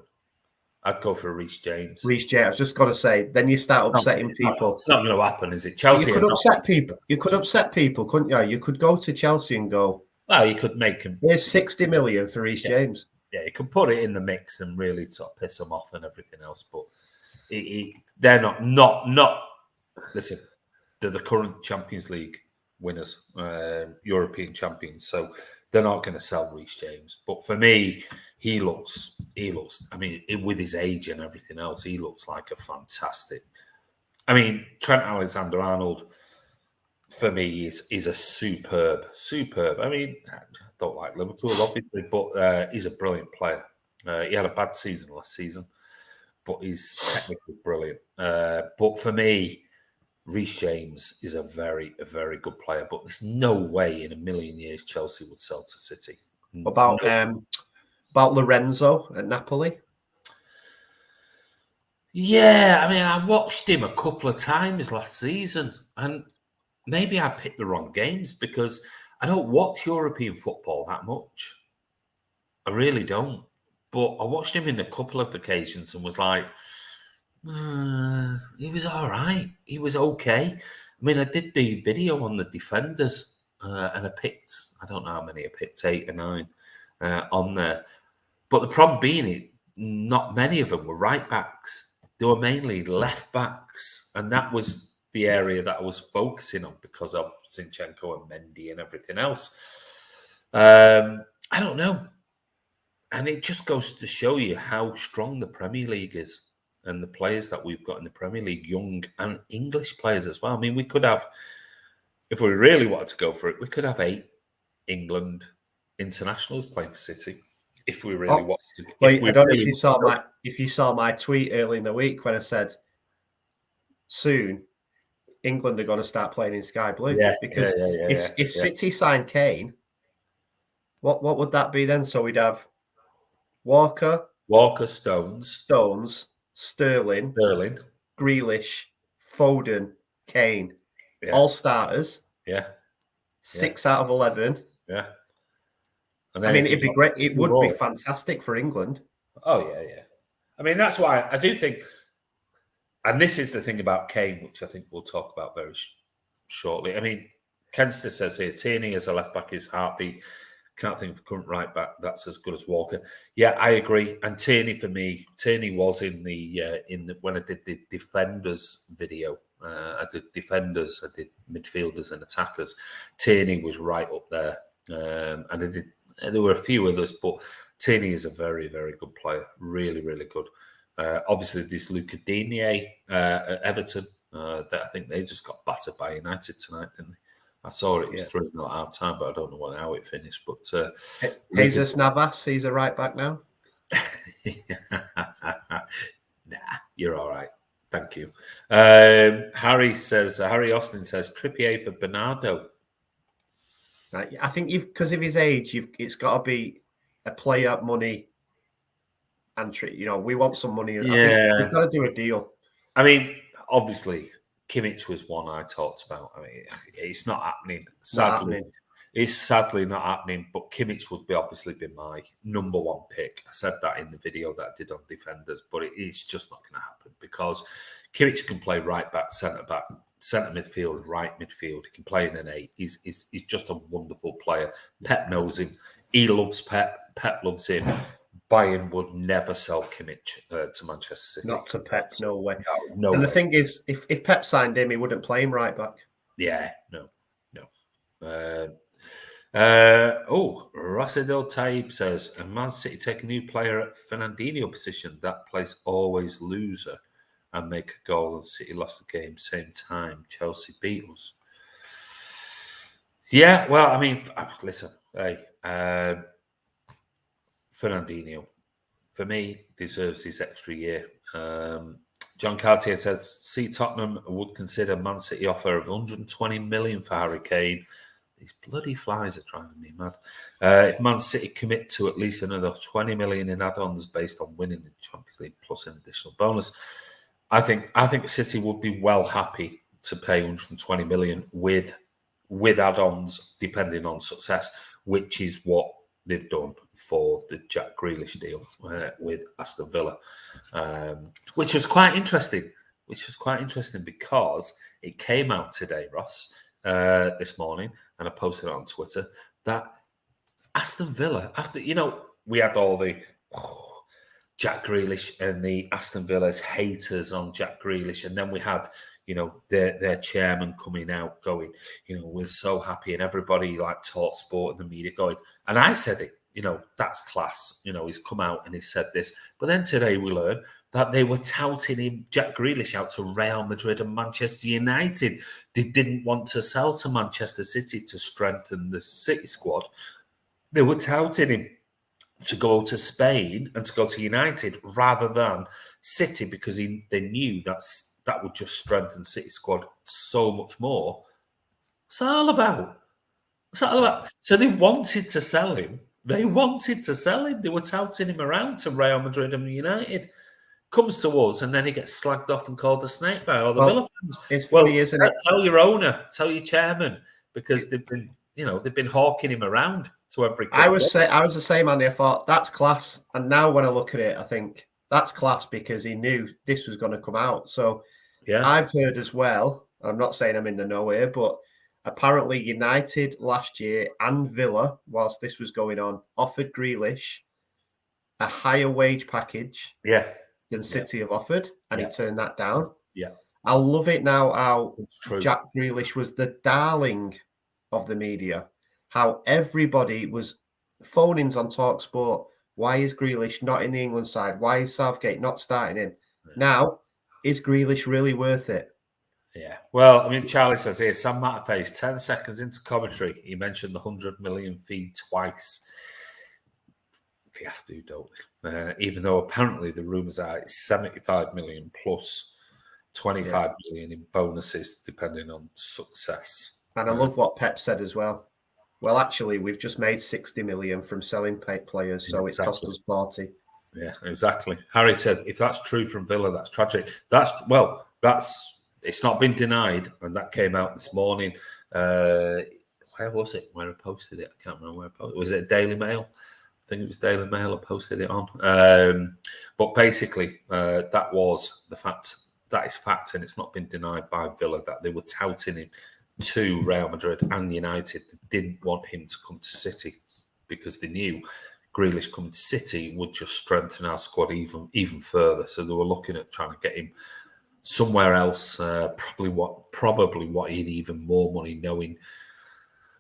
I'd go for Reece James. I was just going to say, then you start upsetting people.
It's not going to happen, is it? Chelsea.
You could upset people. You could upset people, couldn't you? You could go to Chelsea and go,
well, you could make him.
There's 60 million for Reece James.
Yeah, you could put it in the mix and really sort of piss them off and everything else. But they're not. Listen, they're the current Champions League winners, European champions. So they're not going to sell Reece James. But for me, he looks. I mean, with his age and everything else, he looks like a fantastic. I mean, Trent Alexander-Arnold, for me, is a superb. I mean, I don't like Liverpool, obviously, but he's a brilliant player. He had a bad season last season, but he's technically brilliant. But for me, Reece James is a very good player. But there's no way in a million years Chelsea would sell to City.
About Lorenzo at Napoli?
Yeah, I mean, I watched him a couple of times last season, and maybe I picked the wrong games because I don't watch European football that much. I really don't. But I watched him in a couple of occasions and was like, he was all right. He was okay. I mean, I did the video on the defenders and I don't know how many I picked, 8 or 9 on there. But the problem being, not many of them were right backs. They were mainly left backs. And that was the area that I was focusing on because of Zinchenko and Mendy and everything else. I don't know. And it just goes to show you how strong the Premier League is and the players that we've got in the Premier League, young and English players as well. I mean, we could have, if we really wanted to go for it, we could have 8 England internationals playing for City if we really wanted to.
Well, I don't know if you saw my tweet early in the week when I said, soon England are going to start playing in Sky Blue. Because if City sign Kane, what would that be then? So we'd have Walker, Stones, Sterling, Grealish, Foden, Kane, all starters. 6 out of 11.
Yeah.
I mean, it'd be great. It would be fantastic for England.
Oh, yeah. I mean, that's why I do think, and this is the thing about Kane, which I think we'll talk about very shortly. I mean, Kenster says here, Tierney as a left-back is heartbeat. Can't think of a current right back that's as good as Walker. Yeah, I agree. And Tierney for me, Tierney was in the when I did the defenders video. I did defenders, I did midfielders and attackers. Tierney was right up there, and there were a few others, but Tierney is a very, very good player. Really, really good. Obviously, this Luca Digne at Everton. That I think they just got battered by United tonight, didn't they? I saw it was 3-0 at half time, but I don't know how it finished. But
Jesus Navas, he's a right back now.
Nah, you're all right. Thank you. Harry Austin says Trippier for Bernardo.
I think because of his age, it's got to be a player, money, and we want some money.
Yeah,
I think we've got to do a deal.
I mean, obviously, Kimmich was one I talked about. I mean, it's not happening. Sadly, it's sadly not happening. But Kimmich would obviously be my number one pick. I said that in the video that I did on defenders, but it's just not going to happen because Kimmich can play right back, centre midfield, right midfield. He can play in an 8. He's just a wonderful player. Pep knows him. He loves Pep. Pep loves him. Bayern would never sell Kimmich to Manchester City.
Not to Pep, no way.
No
and
way.
the thing is, if Pep signed him, he wouldn't play him right back.
Yeah, no. Rasidil Taib says, and Man City take a new player at Fernandinho position. That place always loser and make a goal, and City lost the game same time. Chelsea beat us. Yeah, well, I mean, listen, hey, Fernandinho, for me, deserves this extra year. John Cartier says, see Tottenham would consider Man City offer of 120 million for Harry Kane. These bloody flies are driving me mad. If Man City commit to at least another 20 million in add-ons based on winning the Champions League plus an additional bonus, I think City would be well happy to pay 120 million with add-ons depending on success, which is what they've done for the Jack Grealish deal with Aston Villa, which was quite interesting. Because it came out today, Ross, this morning, and I posted it on Twitter, that Aston Villa, after, we had all the Jack Grealish and the Aston Villa's haters on Jack Grealish, and then we had, their chairman coming out going, we're so happy, and everybody like Talk Sport and the media going, and I said it, that's class. He's come out and he said this. But then today we learned that they were touting him, Jack Grealish, out to Real Madrid and Manchester United. They didn't want to sell to Manchester City to strengthen the City squad. They were touting him to go to Spain and to go to United rather than City because they knew that would just strengthen City squad so much more. What's that all about? So they wanted to sell him. They were touting him around to Real Madrid and United. Comes to us, and then he gets slagged off and called a snake by all the Villa fans.
It's funny, isn't it?
Tell your owner, tell your chairman, because they've been hawking him around to every club.
I was the same, Andy. I thought that's class, and now when I look at it, I think that's class because he knew this was going to come out. So yeah, I've heard as well. I'm not saying I'm in the know here, but apparently United last year and Villa, whilst this was going on, offered Grealish a higher wage package than City have offered, and he turned that down.
Yeah.
I love it now how Jack Grealish was the darling of the media, how everybody was phone-ins on TalkSport. Why is Grealish not in the England side? Why is Southgate not starting him? Yeah. Now, is Grealish really worth it?
Yeah. Well, I mean, Charlie says here, Sam Matterface, 10 seconds into commentary, he mentioned the 100 million fee twice. We have to, don't we? Even though apparently the rumours are it's 75 million plus 25 million in bonuses, depending on success.
And I love what Pep said as well. Well, actually, we've just made 60 million from selling players, so it cost us 40.
Yeah, exactly. Harry says, if that's true from Villa, that's tragic. It's not been denied, and that came out this morning. Where was it? Where I posted it? I can't remember where I posted it. Was it Daily Mail? I think it was Daily Mail I posted it on. But basically, that was the fact. That is fact, and it's not been denied by Villa that they were touting him to Real Madrid and United. They didn't want him to come to City because they knew Grealish coming to City would just strengthen our squad even further. So they were looking at trying to get him somewhere else, probably what he'd even more money, knowing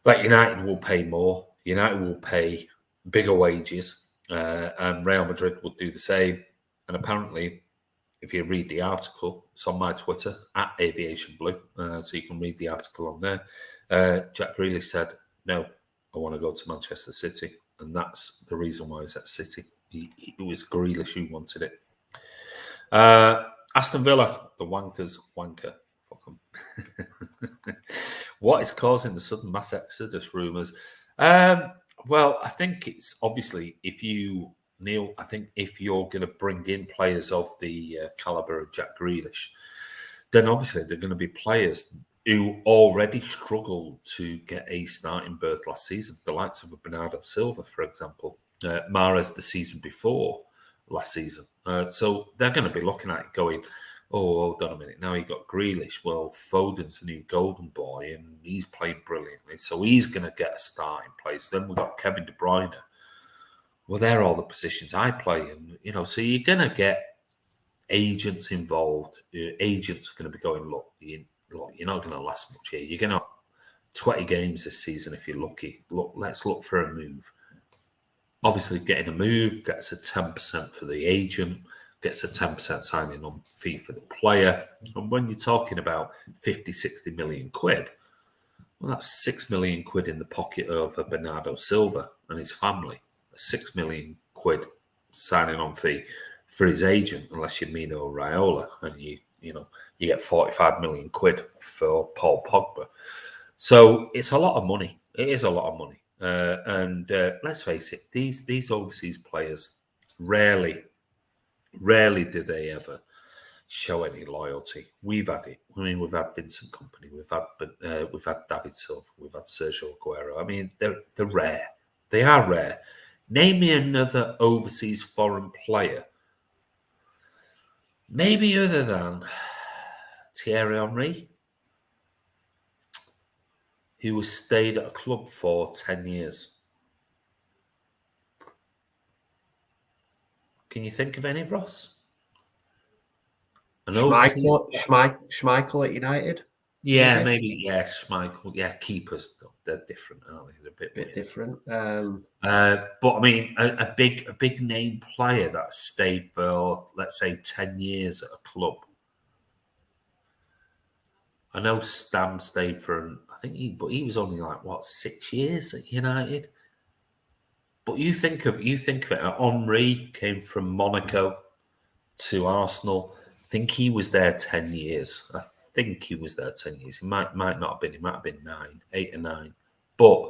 that United will pay more. United will pay bigger wages, and Real Madrid would do the same. And apparently, if you read the article, it's on my Twitter at Aviation Blue, so you can read the article on there. Jack Grealish said, "No, I want to go to Manchester City," and that's the reason why he's at City. It was Grealish who wanted it. Aston Villa, the wankers, wanker. Fuck them. What is causing the sudden mass exodus rumours? Well, I think it's obviously Neil, I think if you're going to bring in players of the calibre of Jack Grealish, then obviously they're going to be players who already struggled to get a starting berth last season. The likes of Bernardo Silva, for example, Mahrez the season before last season. So they're going to be looking at it going, oh, hold on a minute. Now you've got Grealish. Well, Foden's the new golden boy, and he's playing brilliantly. So he's going to get a starting place. Then we've got Kevin De Bruyne. Well, they're all the positions I play. And, so you're going to get agents involved. Agents are going to be going, look, you're not going to last much here. You're going to have 20 games this season if you're lucky. Look, let's look for a move. Obviously, getting a move gets a 10% for the agent, gets a 10% signing on fee for the player. And when you're talking about 50, 60 million quid, well, that's 6 million quid in the pocket of a Bernardo Silva and his family. A 6 million quid signing on fee for his agent, unless you're Mino Raiola, and you get 45 million quid for Paul Pogba. So it's a lot of money. It is a lot of money. And let's face it, these overseas players rarely do they ever show any loyalty. We've had it. I mean, we've had Vincent Kompany, we've had David Silva, we've had Sergio Aguero. I mean, they're rare. They are rare. Name me another overseas foreign player, maybe other than Thierry Henry, who has stayed at a club for 10 years. Can you think of any, Ross?
Schmeichel at United?
Yeah, maybe. Yeah, Schmeichel. Yeah, keepers, they're different, aren't they? They're a bit
different.
But I mean, a big name player that stayed for, let's say, 10 years at a club. I know Stam stayed for, but he was only 6 years at United. But you think of it. Henry came from Monaco to Arsenal. I think he was there 10 years. He might not have been. He might have been 8 or 9. But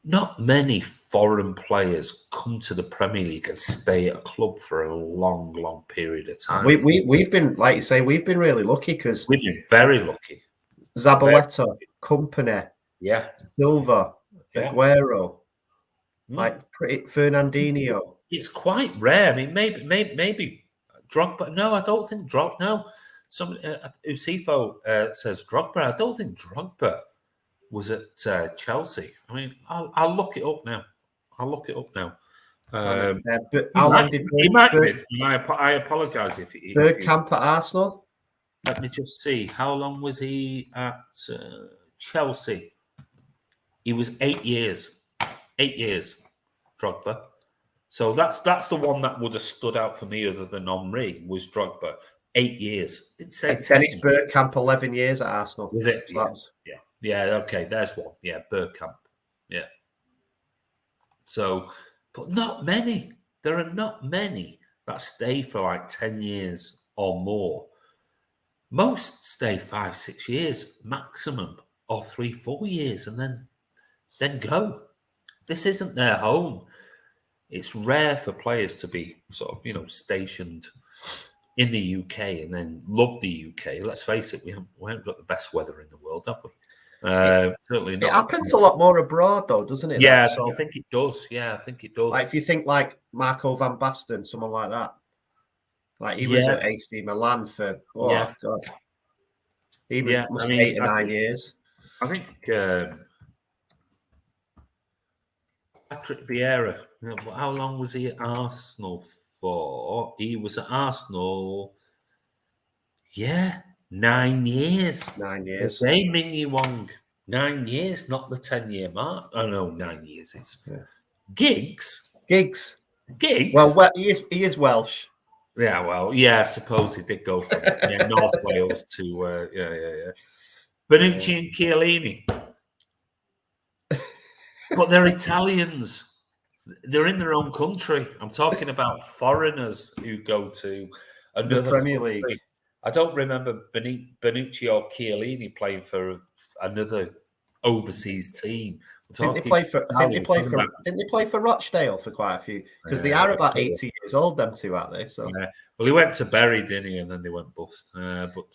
not many foreign players come to the Premier League and stay at a club for a long, long period of time.
We've been, like you say, we've been really lucky because
we've been very lucky.
Zabaleta, Kompany, Silva, Aguero, Fernandinho.
It's quite rare. I mean, maybe Drogba. No, I don't think Drogba. No, Usifo says Drogba. I don't think Drogba was at Chelsea. I mean, I'll look it up now.
But how long did
he might have been? I apologise if
Bergkamp at Arsenal.
Let me just see. How long was he at Chelsea? He was 8 years. 8 years, Drogba. So that's the one that would have stood out for me other than Henry was Drogba. 8 years. Didn't say
Dennis Bergkamp, 11 years at Arsenal.
Was it? Yeah. Okay, there's one. Yeah, Bergkamp. Yeah. So, but not many. There are not many that stay for 10 years or more. Most stay 5, 6 years maximum, or 3, 4 years, and then go. This isn't their home. It's rare for players to be stationed in the UK and then love the UK. Let's face it, we haven't got the best weather in the world, have we? Certainly not.
It happens a lot more abroad, though, doesn't it?
Yeah, I think it does. Yeah, I think it does.
Like if you think like Marco van Basten, someone like that. Like he was at AC Milan for God. He was 8 or 9 years.
I think Patrick Vieira. How long was he at Arsenal for? He was at Arsenal, 9 years.
9 years.
Okay, Mingy Wong. 9 years, not the 10-year mark. Oh, no, 9 years is.
Yeah.
Giggs?
Giggs.
Giggs?
Well, he is Welsh.
Yeah, well, yeah, I suppose he did go from North Wales to, yeah. Bonucci and Chiellini. But they're Italians. They're in their own country. I'm talking about foreigners who go to another
the Premier
country.
League.
I don't remember Bonucci or Chiellini playing for another overseas team.
Didn't they play for Rochdale for quite a few? Because they are about 80 years old, them two, aren't they? So
well, he went to Bury, didn't he? And then they went bust. But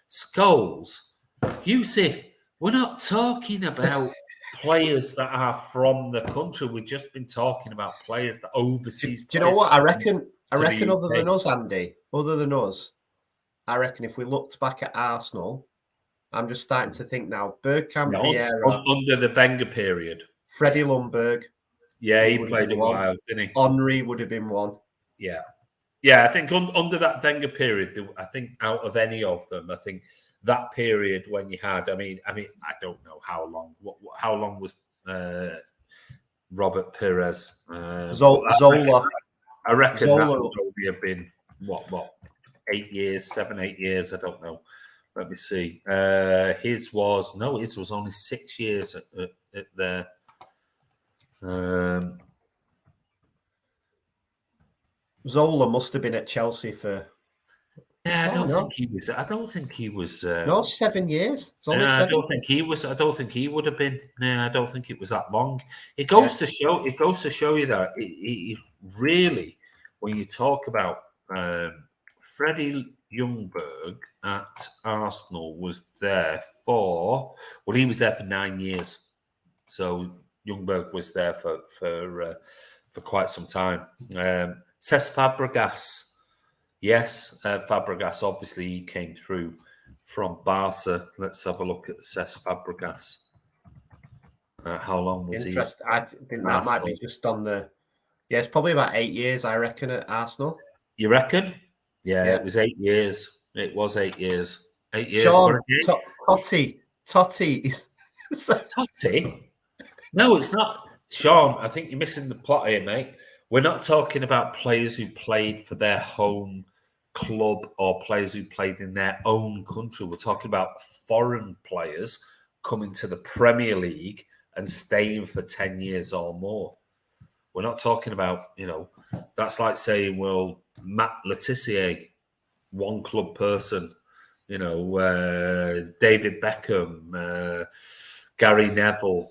Scholes, Yusuf, we're not talking about players that are from the country. We've just been talking about players that overseas.
Do you know what? I reckon other than us, Andy, I reckon if we looked back at Arsenal, I'm just starting to think now, Bergkamp, Vieira.
Under the Wenger period.
Freddie Ljungberg.
Yeah, he played a while, didn't he?
Henry would have been one.
Yeah. Yeah, I think under that Wenger period, I think out of any of them, I think that period when you had, I mean, I don't know how long. How long was Robert Perez?
Zola.
I reckon Zola that would only have been what 8 years, 7, 8 years. I don't know. Let me see. His was only 6 years at there.
Zola must have been at Chelsea for.
Yeah, I don't think he was.
No, 7 years.
I don't think he was. I don't think he would have been. Yeah, I don't think it was that long. It goes to show. It goes to show you that it really, when you talk about Freddie Ljungberg at Arsenal was there for. Well, he was there for 9 years. So Ljungberg was there for quite some time. Cesc Fabregas. Yes, Fabregas, obviously, he came through from Barca. Let's have a look at Cesc Fabregas. How long was he?
I think that might be just on the... Yeah, it's probably about 8 years, I reckon, at Arsenal.
You reckon? Yeah, it was 8 years. It was 8 years. 8 years.
Sean, Totti.
Totti? No, it's not. Sean, I think you're missing the plot here, mate. We're not talking about players who played for their home club or players who played in their own country. We're talking about foreign players coming to the Premier League and staying for 10 years or more. We're not talking about, that's like saying, well, Matt Letizia, one club person, David Beckham, Gary Neville,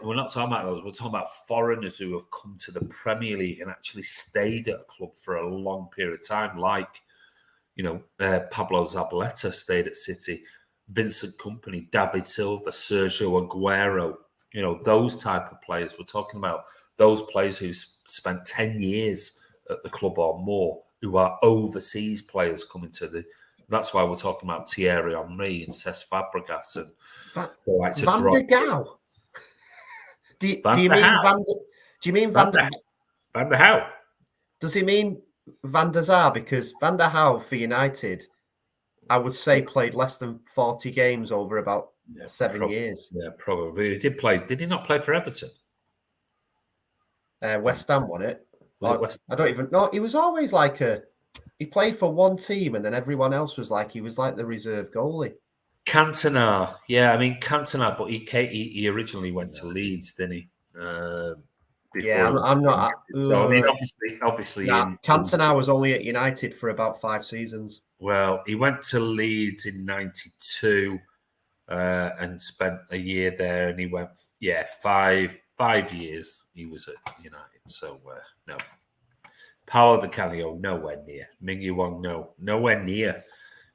we're not talking about those. We're talking about foreigners who have come to the Premier League and actually stayed at a club for a long period of time, like, Pablo Zabaleta stayed at City, Vincent Kompany, David Silva, Sergio Aguero, those type of players. We're talking about those players who spent 10 years at the club or more, who are overseas players coming to the... That's why we're talking about Thierry Henry and Cesc Fabregas and
Van der Gaal. Do you mean Van
der Gaal?
Does he mean Van der Sar? Because Van der Gaal for United, I would say, played less than 40 games over about 7 years.
Yeah, probably. He did play. Did he not play for Everton?
West Ham won it.
Was it West Ham?
I don't even know. He was always like he played for one team and then everyone else was like, he was like the reserve goalie.
Cantona. Yeah, I mean, Cantona, but he originally went to Leeds, didn't he?
I'm not.
So, I mean, obviously.
Cantona was only at United for about 5 seasons.
Well, he went to Leeds in 92 and spent a year there, and he went, 5 years he was at United. So, no. Paolo Di Canio, nowhere near. Ming Wong, no. Nowhere near.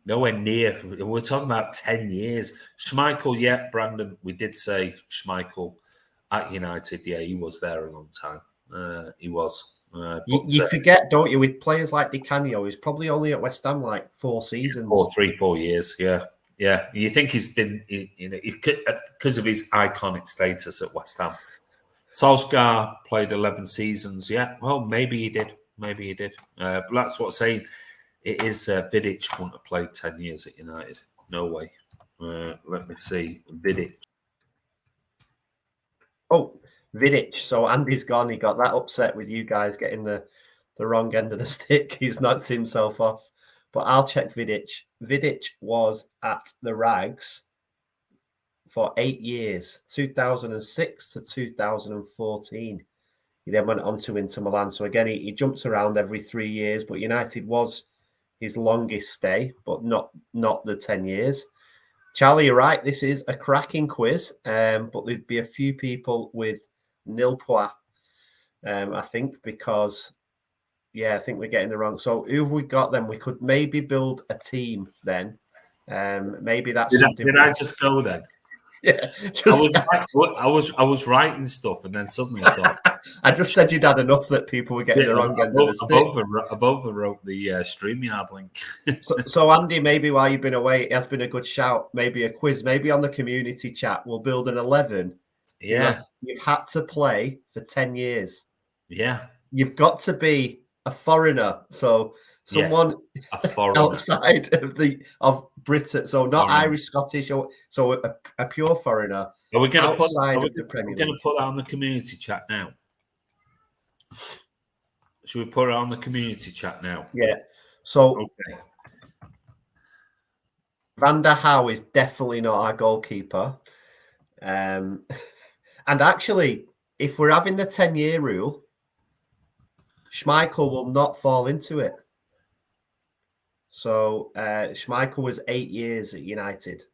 Nowhere near. We're talking about 10 years. Schmeichel, Brandon, we did say Schmeichel at United. Yeah, he was there a long time. He was.
You forget, don't you, with players like Di Canio, he's probably only at West Ham like 4 seasons.
4 years, yeah. Yeah, you think he's been, because of his iconic status at West Ham. Solskjaer played 11 seasons. Yeah, well, maybe he did. Maybe he did. But that's what I'm saying. It is Vidic wouldn't have played 10 years at United. No way. Let me see. Vidic.
Oh, Vidic. So Andy's gone. He got that upset with you guys getting the wrong end of the stick. He's knocked himself off. But I'll check Vidic. Vidic was at the Rags for 8 years, 2006 to 2014. He then went on to Inter Milan. So again, he jumps around every 3 years, but United was his longest stay, but not the 10 years. Charlie, you're right. This is a cracking quiz, but there'd be a few people with nil points, I think, because, I think we're getting the wrong. So who have we got then? We could maybe build a team then. Maybe that's something.
Did I just go then?
Yeah,
I was writing stuff, and then suddenly I thought
I just said you'd had enough that people were getting the wrong end of the stick.
I've overwrote the StreamYard link.
so Andy, maybe while you've been away, it has been a good shout. Maybe a quiz, maybe on the community chat. We'll build an 11.
Yeah,
you've had to play for 10 years.
Yeah,
you've got to be a foreigner. So someone outside of Britain, so not Irish, Scottish, or so a pure foreigner.
Are we going to put
that
on the community chat now? Should we put it on the community chat now?
Yeah. So Van der Howe is definitely not our goalkeeper. And actually, if we're having the 10-year rule, Schmeichel will not fall into it. So Schmeichel was 8 years at United.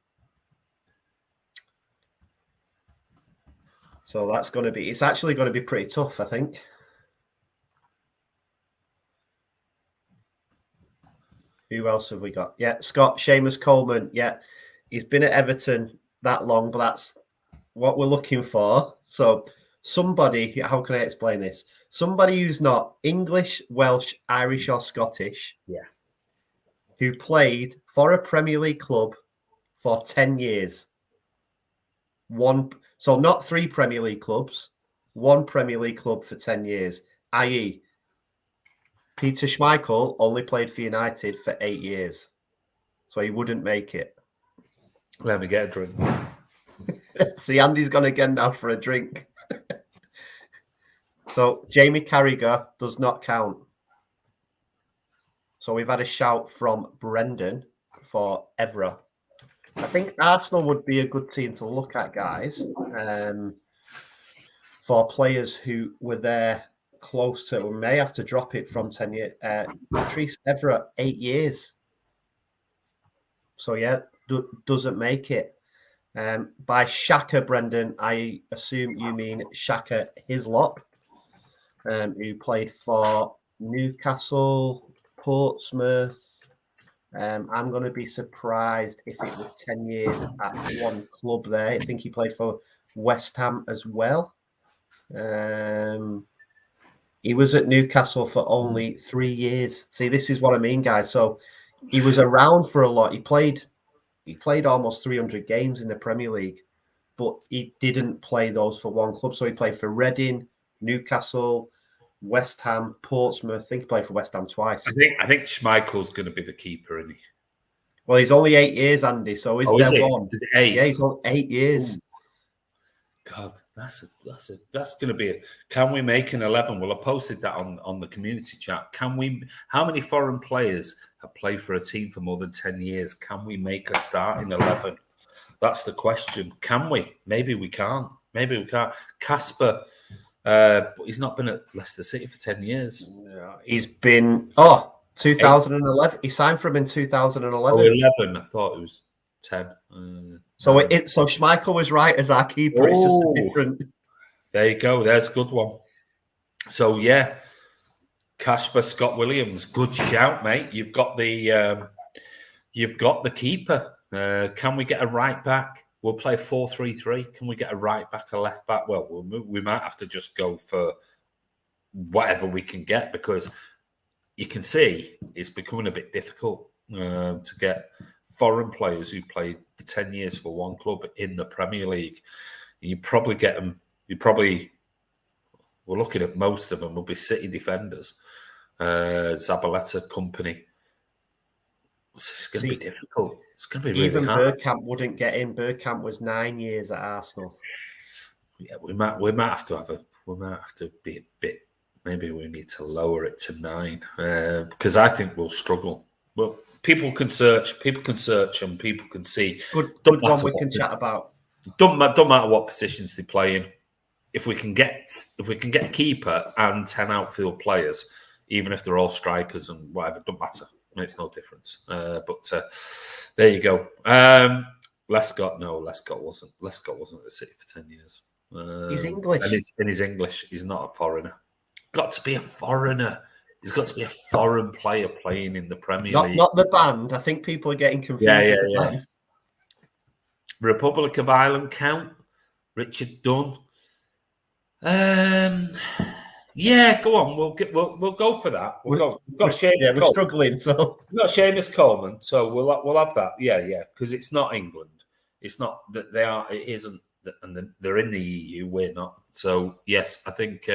So that's going to be, it's actually going to be pretty tough, I think. Who else have we got? Yeah, Scott, Seamus Coleman. Yeah, he's been at Everton that long, but that's what we're looking for. So somebody, how can I explain this? Somebody who's not English, Welsh, Irish, or Scottish.
Yeah.
Who played for a Premier League club for 10 years. So not 3 Premier League clubs, 1 Premier League club for 10 years, i.e., Peter Schmeichel only played for United for 8 years. So he wouldn't make it.
Let me get a drink.
See, Andy's gone again now for a drink. So Jamie Carragher does not count. So we've had a shout from Brendan for Evra. I think Arsenal would be a good team to look at, guys, for players who were there close to, we may have to drop it from 10 years. Patrice Evra, 8 years. So, doesn't make it. By Shaka, Brendan, I assume you mean Shaka Hislop, who played for Newcastle, Portsmouth. I'm going to be surprised if it was 10 years at one club there. I think he played for West Ham as well. He was at Newcastle for only 3 years. See, this is what I mean, guys. So he was around for a lot. He played almost 300 games in the Premier League, but he didn't play those for one club. So he played for Reading, Newcastle, West Ham, Portsmouth. I think he played for West Ham twice.
I think Schmeichel's going to be the keeper, isn't he?
Well, he's only 8 years, Andy. So is there one?
Is it 8?
Yeah, he's on 8 years.
Ooh. God, that's going to be a. Can we make an 11? Well, I posted that on the community chat. Can we? How many foreign players have played for a team for more than 10 years? Can we make a starting 11? That's the question. Can we? Maybe we can't. Maybe we can't. Casper. But he's not been at Leicester City for 10 years.
Yeah, he's been 2011. He signed for him in 2011.
11. I thought it was 10.
So Schmeichel was right as our keeper. It's just a different.
There you go. There's a good one. So yeah, Casper Scott Williams. Good shout, mate. You've got the keeper. Can we get a right back? We'll play 4-3-3. Can we get a right back, a left back? Well, we might have to just go for whatever we can get, because you can see it's becoming a bit difficult to get foreign players who played for 10 years for one club in the Premier League. You probably get them. You probably we're looking at most of them will be City defenders. Zabaleta, Company. It's going to be difficult. It's going to be really hard.
Even Bergkamp wouldn't get in. Bergkamp was 9 years at Arsenal.
Yeah, we might have to be a bit. Maybe we need to lower it to 9 because I think we'll struggle. Well, people can search, and people can see.
Good one we can chat about.
Don't matter what positions they play in. If we can get a keeper and 10 outfield players, even if they're all strikers and whatever, it doesn't matter. It makes no difference. But there you go. Lescott wasn't at City for 10 years.
He's English.
And he's English. He's not a foreigner. Got to be a foreigner. He's got to be a foreign player playing in the Premier League.
Not the band. I think people are getting confused.
Yeah. Republic of Ireland count. Richard Dunn. Yeah, go on. We'll go for that. We've got Seamus.
Yeah, we're struggling. So
we've got Seamus Coleman. So we'll have that. Yeah, because it's not England. It's not that they are. It isn't, and they're in the EU. We're not. So yes, I think.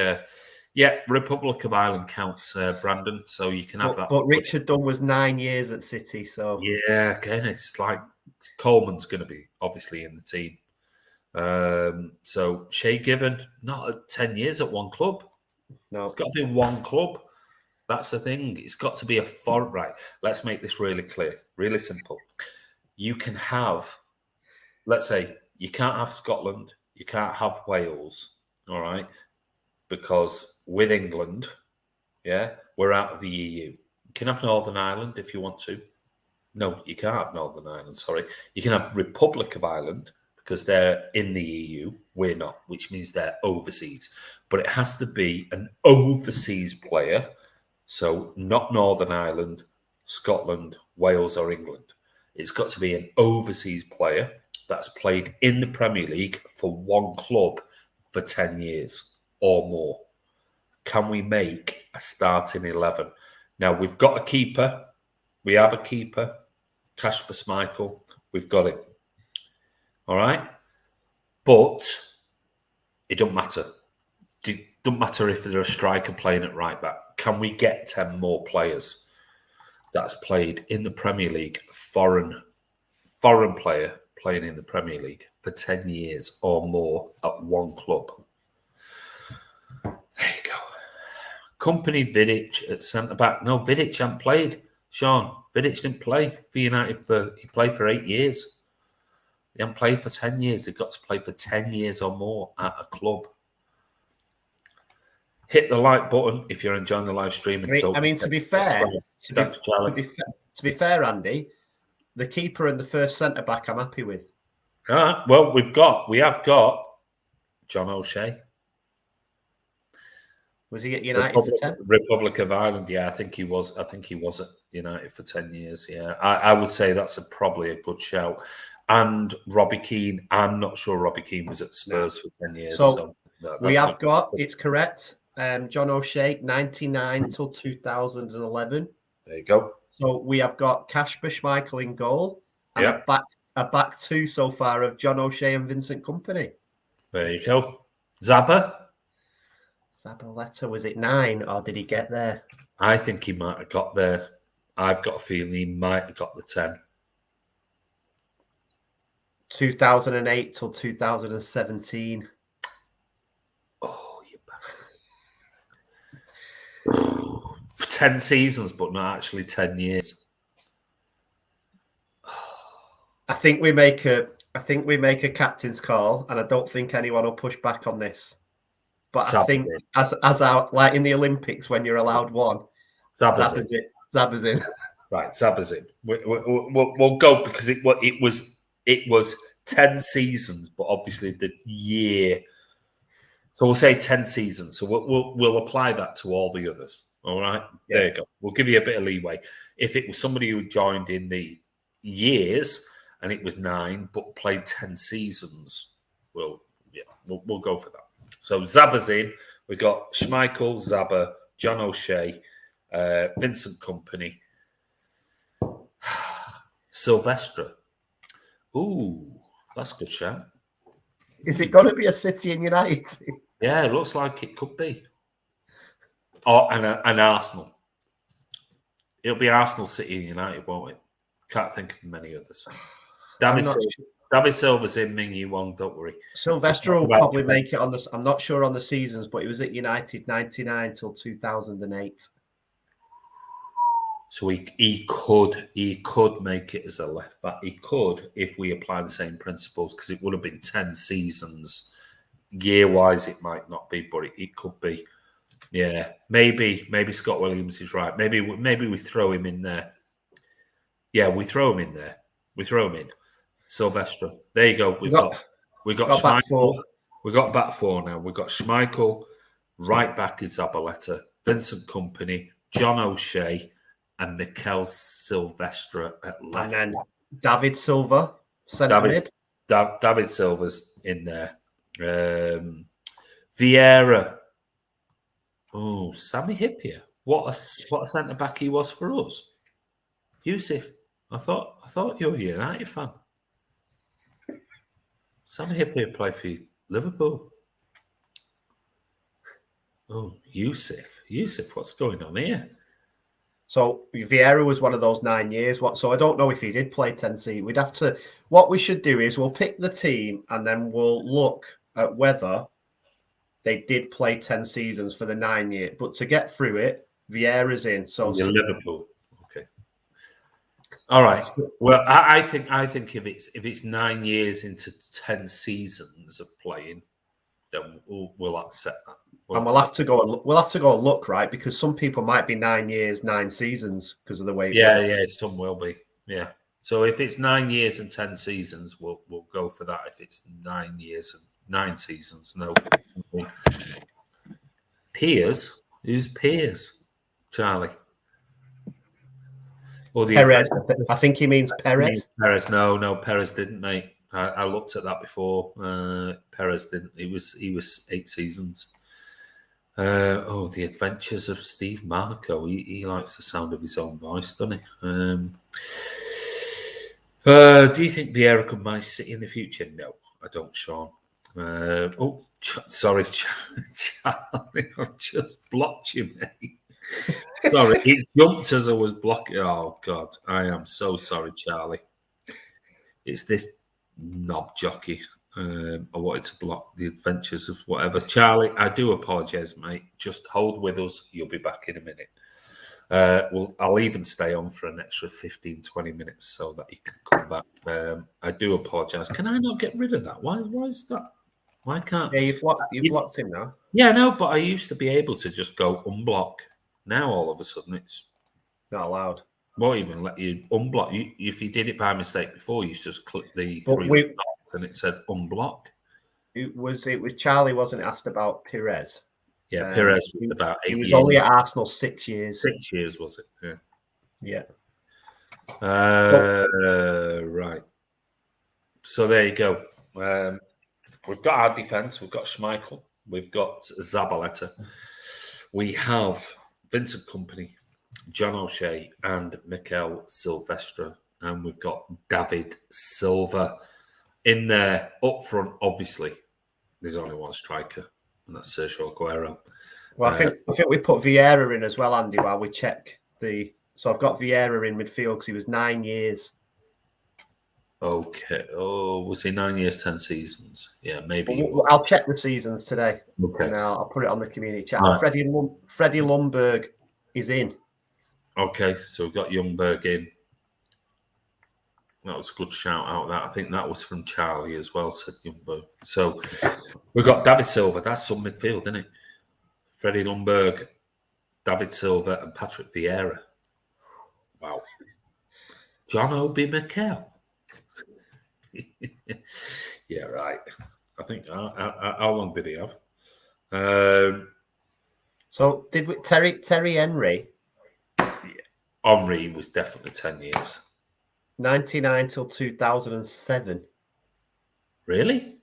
Republic of Ireland counts, Brandon. So you can have that.
But Richard Dunn was 9 years at City. So
yeah, again, it's like Coleman's going to be obviously in the team. So Shay Given, not at 10 years at one club.
No,
it's got to be one club. That's the thing. It's got to be a foreign. Right. Let's make this really clear, really simple. You can have, let's say, you can't have Scotland, you can't have Wales. All right. Because with England, we're out of the EU. You can have Northern Ireland if you want to. No, you can't have Northern Ireland, sorry. You can have Republic of Ireland because they're in the EU. We're not, which means they're overseas. But it has to be an overseas player. So not Northern Ireland, Scotland, Wales or England. It's got to be an overseas player that's played in the Premier League for one club for 10 years. Or more. Can we make a starting 11? Now, we've got a keeper. We have a keeper. Kasper Schmeichel. We've got him. All right? But it don't matter. It don't matter if they're a striker playing at right back. Can we get 10 more players that's played in the Premier League, foreign player playing in the Premier League for 10 years or more at one club? There you go. Company Vidic at centre-back. No, Vidic hadn't played. Sean, Vidic didn't play for United. He played for 8 years. He hadn't played for 10 years. They've got to play for 10 years or more at a club. Hit the like button if you're enjoying the live stream.
To be fair, Andy, the keeper and the first centre-back I'm happy with.
All right. Well, we have got John O'Shea.
Was he at United for 10?
Republic of Ireland, yeah, I think he was at United for 10 years, yeah. I would say that's probably a good shout. And Robbie Keane, I'm not sure Robbie Keane was at Spurs for 10 years.
So we have got, it's correct, John O'Shea, 99 till 2011.
There you go.
So we have got Kasper Schmeichel in goal. And a back two so far of John O'Shea and Vincent Kompany.
There you go.
Zabaleta, was it 9 or did he get there?
I think he might have got there. I've got a feeling he might have got the 10.
2008 till 2017.
Oh, you bastard. 10 seasons, but not actually 10 years.
I think we make a captain's call, and I don't think anyone will push back on this. But I think as out like in the Olympics when you're allowed one, Zabazin.
Right, Zabazin. We'll go because it was 10 seasons, but obviously the year. So we'll say 10 seasons. So we'll apply that to all the others. All right, There you go. We'll give you a bit of leeway. If it was somebody who joined in the years and it was 9 but played 10 seasons, we'll go for that. So Zabazin, we got Schmeichel, Zaba, John O'Shea, Vincent Kompany, Silvestre. Ooh, that's a good shout.
Is it going to be a City and United?
Yeah, it looks like it could be. Or an Arsenal. It'll be Arsenal, City, and United, won't it? Can't think of many others. David Silva's in, Ming Wong, don't worry.
Sylvester will probably make it on this. I'm not sure on the seasons, but he was at United 99 till 2008.
So he could make it as a left back. He could if we apply the same principles, because it would have been 10 seasons. Year-wise, it might not be, but it could be. Yeah, maybe Scott Williams is right. Maybe we throw him in there. Yeah, we throw him in there. We throw him in. Sylvester. There you go. We've got Schmeichel. We've got back four now. We've got Schmeichel. Right back is Zabaleta. Vincent Kompany. John O'Shea. And Mikel Silvestre at left.
And then David Silva.
David Silva's in there. Vieira. Oh, Sammy Hippier. What a centre back he was for us. Yusuf. I thought you were a United fan. Sammy Hippier played for Liverpool. Oh, Yusuf, what's going on here?
So Vieira was one of those 9 years. So I don't know if he did play 10 seasons. We'd have to. What we should do is we'll pick the team and then we'll look at whether they did play 10 seasons for the 9 years. But to get through it, Vieira's in. So
Liverpool. Okay. All right. Well, I think if it's 9 years into 10 seasons of playing, then we'll accept that.
We'll have to go and look, right? Because some people might be 9 years, 9 seasons because of the way.
Yeah, some will be. Yeah. So if it's 9 years and 10 seasons, we'll go for that. If it's 9 years and 9 seasons, no. Piers? Who's Piers? Charlie. Or
Perez. I think he means Perez.
Perez. No, Perez didn't, mate. I looked at that before. Perez didn't. He was 8 seasons. The Adventures of Steve Marco. He likes the sound of his own voice, doesn't he? Do you think Vieira could manage City in the future? No, I don't, Sean. Sorry, Charlie. I just blocked you, mate. Sorry, it jumped as I was blocking. Oh, God. I am so sorry, Charlie. It's this knob jockey. I wanted to block the Adventures of whatever. Charlie, I do apologise, mate. Just hold with us. You'll be back in a minute. I'll even stay on for an extra 15, 20 minutes so that you can come back. I do apologise. Can I not get rid of that? Why is that? Why can't...
Yeah, you've blocked him now.
Yeah, no, but I used to be able to just go unblock. Now, all of a sudden, it's...
Not allowed.
Won't even let you unblock. If you did it by mistake before, you just click the three dots and it said unblock.
It was Charlie, wasn't it, asked about Perez?
Yeah, Perez was about 8 years.
He was only at Arsenal 6 years.
6 years, was it?
Yeah.
Right. So there you go. We've got our defence. We've got Schmeichel. We've got Zabaleta. We have Vincent Kompany, John O'Shea, and Mikel Silvestre. And we've got David Silva in there. Up front, obviously, there's only one striker, and that's Sergio Aguero.
Well, I think we put Vieira in as well, Andy, while we check the... So I've got Vieira in midfield because he was 9 years.
Okay. Oh, was he 9 years, 10 seasons? Yeah, maybe.
I'll check the seasons today. Okay. And I'll put it on the community chat. Right. Freddie Ljungberg is in.
Okay, so we've got Ljungberg in. That was a good shout out. That I think that was from Charlie as well, said Ljungberg. So we've got David Silva. That's some midfield, isn't it? Freddie Ljungberg, David Silva, and Patrick Vieira. Wow. John Obi Mikel. Yeah, right. I think how long did he have?
So did we Terry Henry?
Yeah. Henry was definitely 10 years.
99 till 2007.
Really?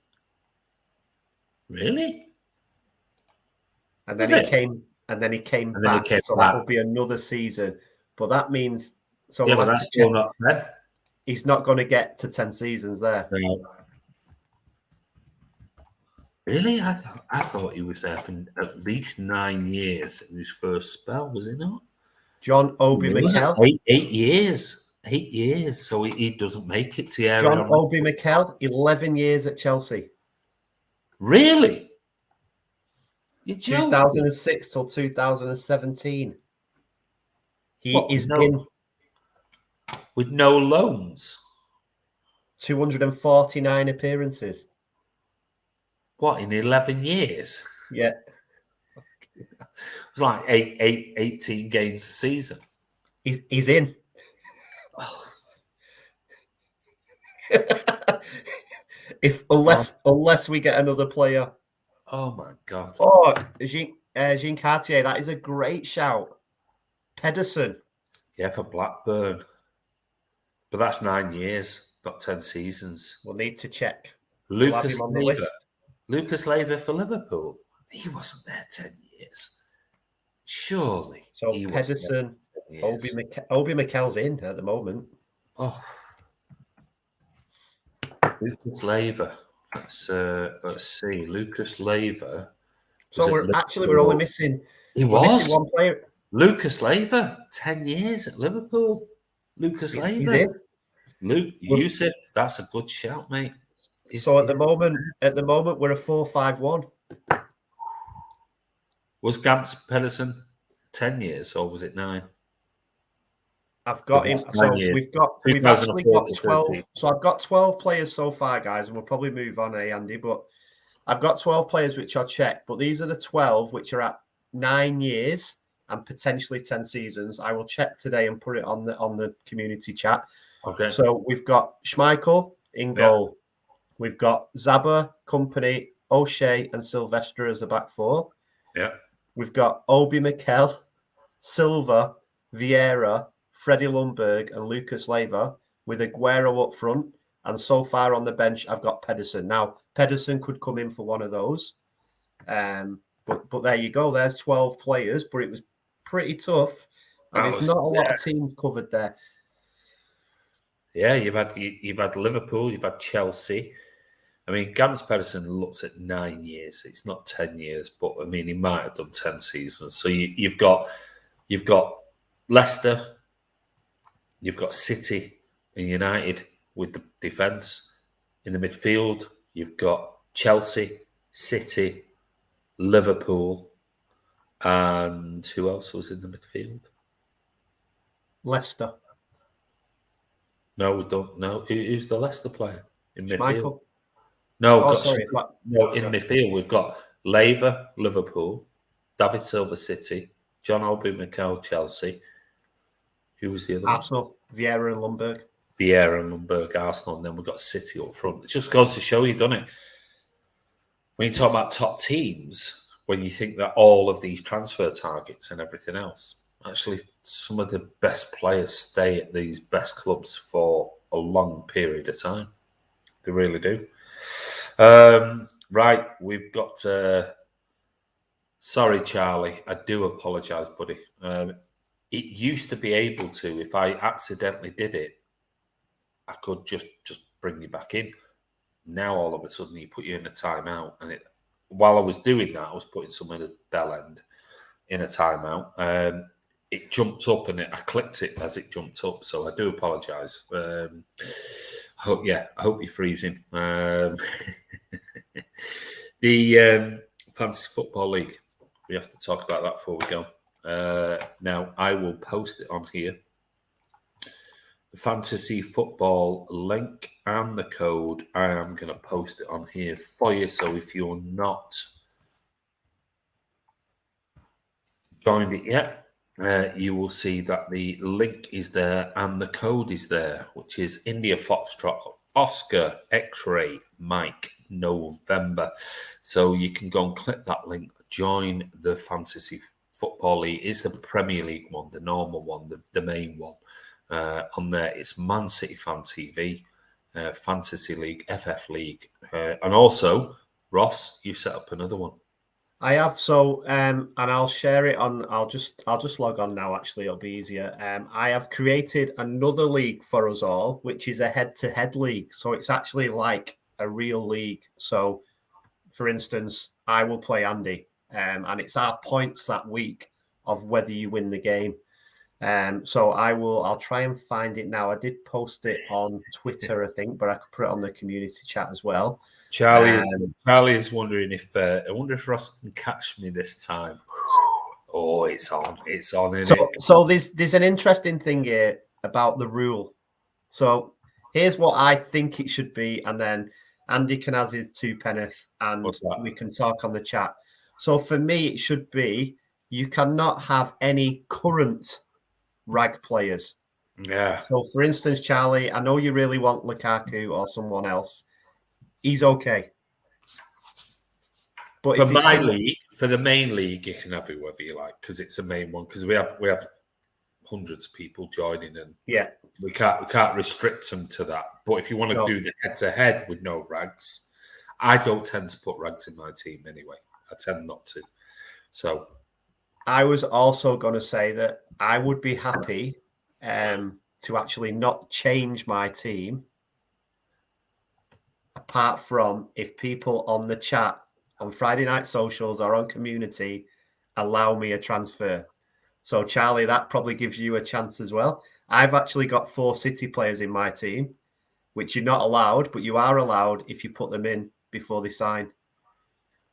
And then he came back. So that will be another season. But that means
but that's still not fair.
He's not going to get to 10 seasons there.
No. Really? I thought he was there for at least 9 years in his first spell, was he not?
John Obi
It wasn't
Mikel.
8 years. 8 years. So he doesn't make it to the area.
John Obi Mikel, 11 years at Chelsea.
Really? You're joking?
2006 till 2017. He is in
with no loans.
249 appearances.
What, in 11 years?
Yeah.
It's like 18 games a season.
He's in. Unless we get another player.
Oh my God.
Oh, Jean Cartier, that is a great shout. Pedersen.
Yeah, for Blackburn. But that's 9 years, not 10 seasons.
We'll need to check.
Lucas Leiva for Liverpool. He wasn't there 10 years. Surely.
So Pedersen, Obi Mikel's in at the moment.
Oh. Lucas Leiva. Let's see. Lucas Leiva.
So we're only missing. Missing one player.
Lucas Leiva, 10 years at Liverpool. Lucas Leiva.
He's in.
Yusuf, that's a good shout, mate.
So at the moment, we're a 4-5-1.
Was Gantz Pedersen 10 years or was it 9?
I've got him. So we've actually got 12. So I've got 12 players so far, guys, and we'll probably move on, Andy. But I've got 12 players which I'll check. But these are the 12 which are at 9 years and potentially 10 seasons. I will check today and put it on the community chat.
Okay.
So we've got Schmeichel in goal. We've got Zaba, Company, O'Shea, and Sylvester as the back four.
Yeah.
We've got Obi Mikel, Silva, Vieira, Freddie Lundberg, and Lucas Leiva with Aguero up front. And so far on the bench, I've got Pedersen. Now, Pedersen could come in for one of those. But there you go. There's 12 players, but it was pretty tough. And there's not a lot of teams covered there.
Yeah, you've had Liverpool, you've had Chelsea. I mean, Gans Pedersen looks at 9 years. It's not 10 years, but I mean, he might have done 10 seasons. So you've got Leicester, you've got City and United with the defence. In the midfield, you've got Chelsea, City, Liverpool, and who else was in the midfield?
Leicester.
No, we don't know. Who's the Leicester player in midfield?
Michael.
No, in midfield we've got Leiva, Liverpool, David Silva, City, John Obi Mikel, Chelsea. Who was the other
Arsenal, one? Vieira and
Lundberg, Arsenal, and then we've got City up front. It just goes to show you, doesn't it? When you talk about top teams, when you think that all of these transfer targets and everything else, actually some of the best players stay at these best clubs for a long period of time. They really do. Right, we've got... sorry, Charlie. I do apologise, buddy. It used to be able to, if I accidentally did it, I could just bring you back in. Now, all of a sudden, you put you in a timeout. And while I was doing that, I was putting some in the bell end in a timeout. It jumped up and I clicked it as it jumped up. So I do apologise. I hope you're freezing. The Fantasy Football League. We have to talk about that before we go. Now, I will post it on here. The Fantasy Football link and the code, I am going to post it on here for you. So if you're not joined it yet, you will see that the link is there and the code is there, which is India Foxtrot Oscar X-Ray Mike November. So you can go and click that link, join the Fantasy Football League. It's the Premier League one, the normal one, the main one. On there, it's Man City Fan TV, Fantasy League, FF League, and also Ross, you've set up another one.
I have, so and I'll share it on. I'll just log on now. Actually, it'll be easier. I have created another league for us all, which is a head-to-head league. So it's actually like a real league. So for instance, I will play Andy, and it's our points that week of whether you win the game. So I'll try and find it now. I did post it on Twitter, I think, but I could put it on the community chat as well.
Charlie is wondering if I wonder if Ross can catch me this time. Oh, it's on, isn't it?
So there's an interesting thing here about the rule. So here's what I think it should be, and then Andy can have his two penneth, and we can talk on the chat. So for me, it should be you cannot have any current rag players.
Yeah.
So for instance, Charlie, I know you really want Lukaku or someone else. He's okay.
But for my league, for the main league, you can have whoever you like because it's a main one. Because we have hundreds of people joining, and
yeah,
we can't restrict them to that. But if you want to do the head-to-head with no rags, I don't tend to put rags in my team anyway. I tend not to. So
I was also going to say that I would be happy to actually not change my team, apart from if people on the chat on Friday Night Socials or on community allow me a transfer. So, Charlie, that probably gives you a chance as well. I've actually got 4 City players in my team, which you're not allowed, but you are allowed if you put them in before they sign.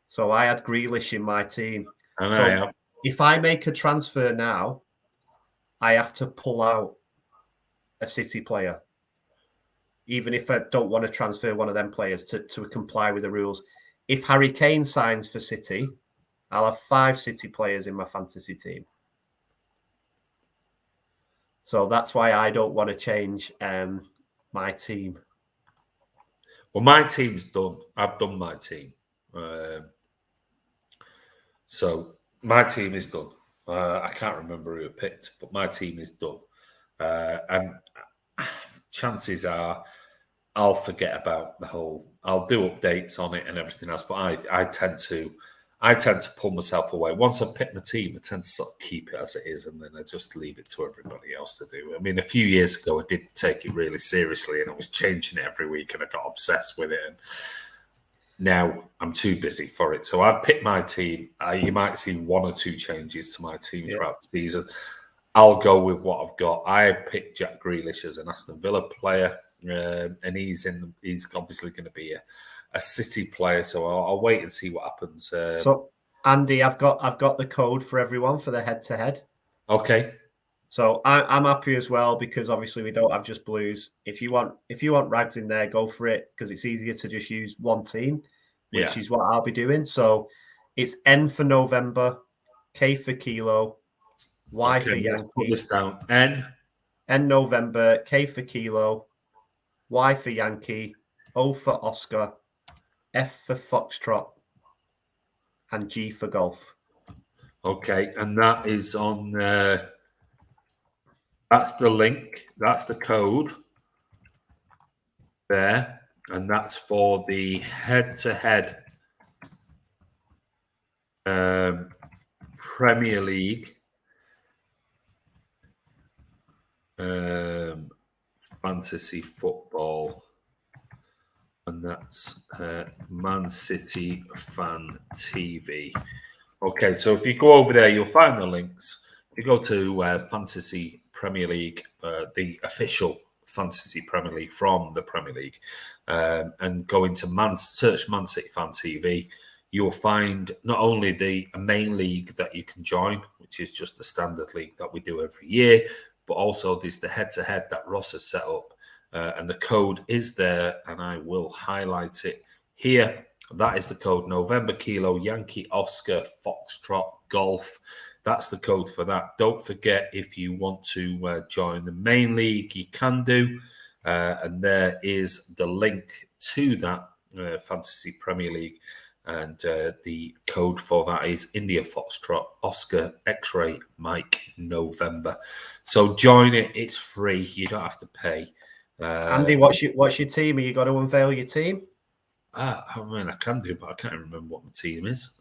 So I had Grealish in my team. If I make a transfer now, I have to pull out a City player, even if I don't want to transfer one of them players to comply with the rules. If Harry Kane signs for City, I'll have 5 City players in my fantasy team. So that's why I don't want to change my team.
Well, my team's done. I've done my team. So my team is done. I can't remember who I picked, but my team is done. And chances are I'll forget about the whole. I'll do updates on it and everything else, but I tend to pull myself away. Once I've picked my team, I tend to sort of keep it as it is, and then I just leave it to everybody else to do. I mean, a few years ago, I did take it really seriously, and I was changing it every week, and I got obsessed with it. And now I'm too busy for it. So I've picked my team. You might see 1 or 2 changes to my team throughout the season. I'll go with what I've got. I picked Jack Grealish as an Aston Villa player, and he's obviously going to be a City player. So I'll wait and see what happens.
So Andy, I've got the code for everyone for the head-to-head.
Okay.
So I'm happy as well because obviously we don't have just blues. If you want rags in there, go for it because it's easier to just use one team, which is what I'll be doing. So it's N for November, K for Kilo, Y for Yankee.
Let's put this down. N
November, K for Kilo, Y for Yankee, O for Oscar, F for Foxtrot, and G for Golf.
Okay, and that is on. That's the link. That's the code there, and that's for the head-to-head Premier League fantasy football, and that's Man City Fan TV. Okay, so if you go over there, you'll find the links. If you go to Fantasy Premier League, the official Fantasy Premier League from the Premier League, and go into search Man City Fan TV, you'll find not only the main league that you can join, which is just the standard league that we do every year, but also there's the head-to-head that Ross has set up, and the code is there, and I will highlight it here. That is the code: November Kilo Yankee Oscar Foxtrot Golf. That's the code for that. Don't forget, if you want to join the main league, you can do. And there is the link to that Fantasy Premier League. And the code for that is India Foxtrot Oscar X-Ray Mike November. So join it. It's free. You don't have to pay.
Andy, what's your team? Are you going to unveil your team?
I mean, I can do, but I can't remember what my team is.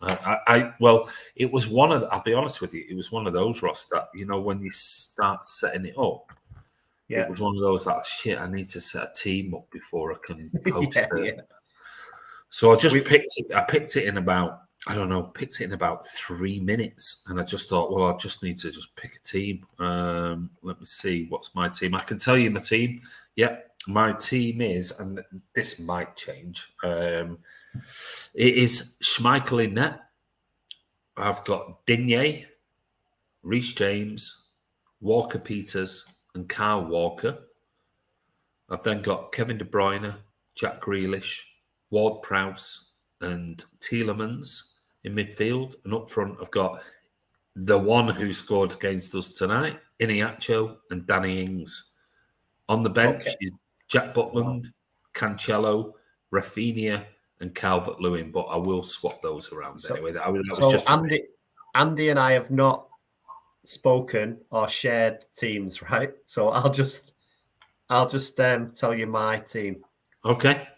Well, it was one of. I'll be honest with you, it was one of those, Ross, that when you start setting it up, it was one of those that shit. I need to set a team up before I can post it. So I just picked it. I picked it in about, I don't know, picked it in about 3 minutes. And I just thought, well, I just need to just pick a team. Let me see, what's my team? I can tell you my team. Yep, my team is, and this might change. It is Schmeichel in net. I've got Digne, Reece James, Walker Peters, and Kyle Walker. I've then got Kevin De Bruyne, Jack Grealish, Ward-Prowse, and Tielemans in midfield. And up front, I've got the one who scored against us tonight, Iniacho and Danny Ings. On the bench is Jack Butland, Cancelo, Rafinha, and Calvert-Lewin. But I will swap those around anyway. That was just
Andy and I have not spoken or shared teams, right? So I'll just tell you my team.
Okay.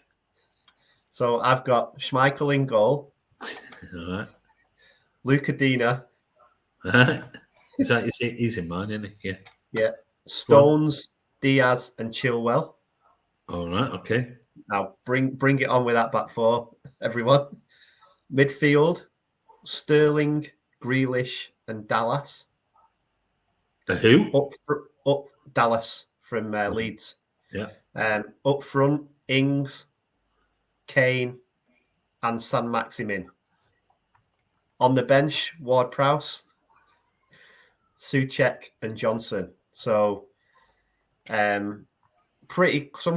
So I've got Schmeichel in goal.
All right.
Luca Dina.
All right. He's in mine, isn't he? Yeah.
Yeah. Stones, Diaz, and Chilwell.
All right. Okay.
Now bring it on with that back four, everyone. Midfield, Sterling, Grealish, and Dallas.
Who?
Up Dallas from Leeds.
Yeah.
Up front, Ings, Kane, and San Maximin. On the bench, Ward-Prowse, Souček, and Johnson. So, some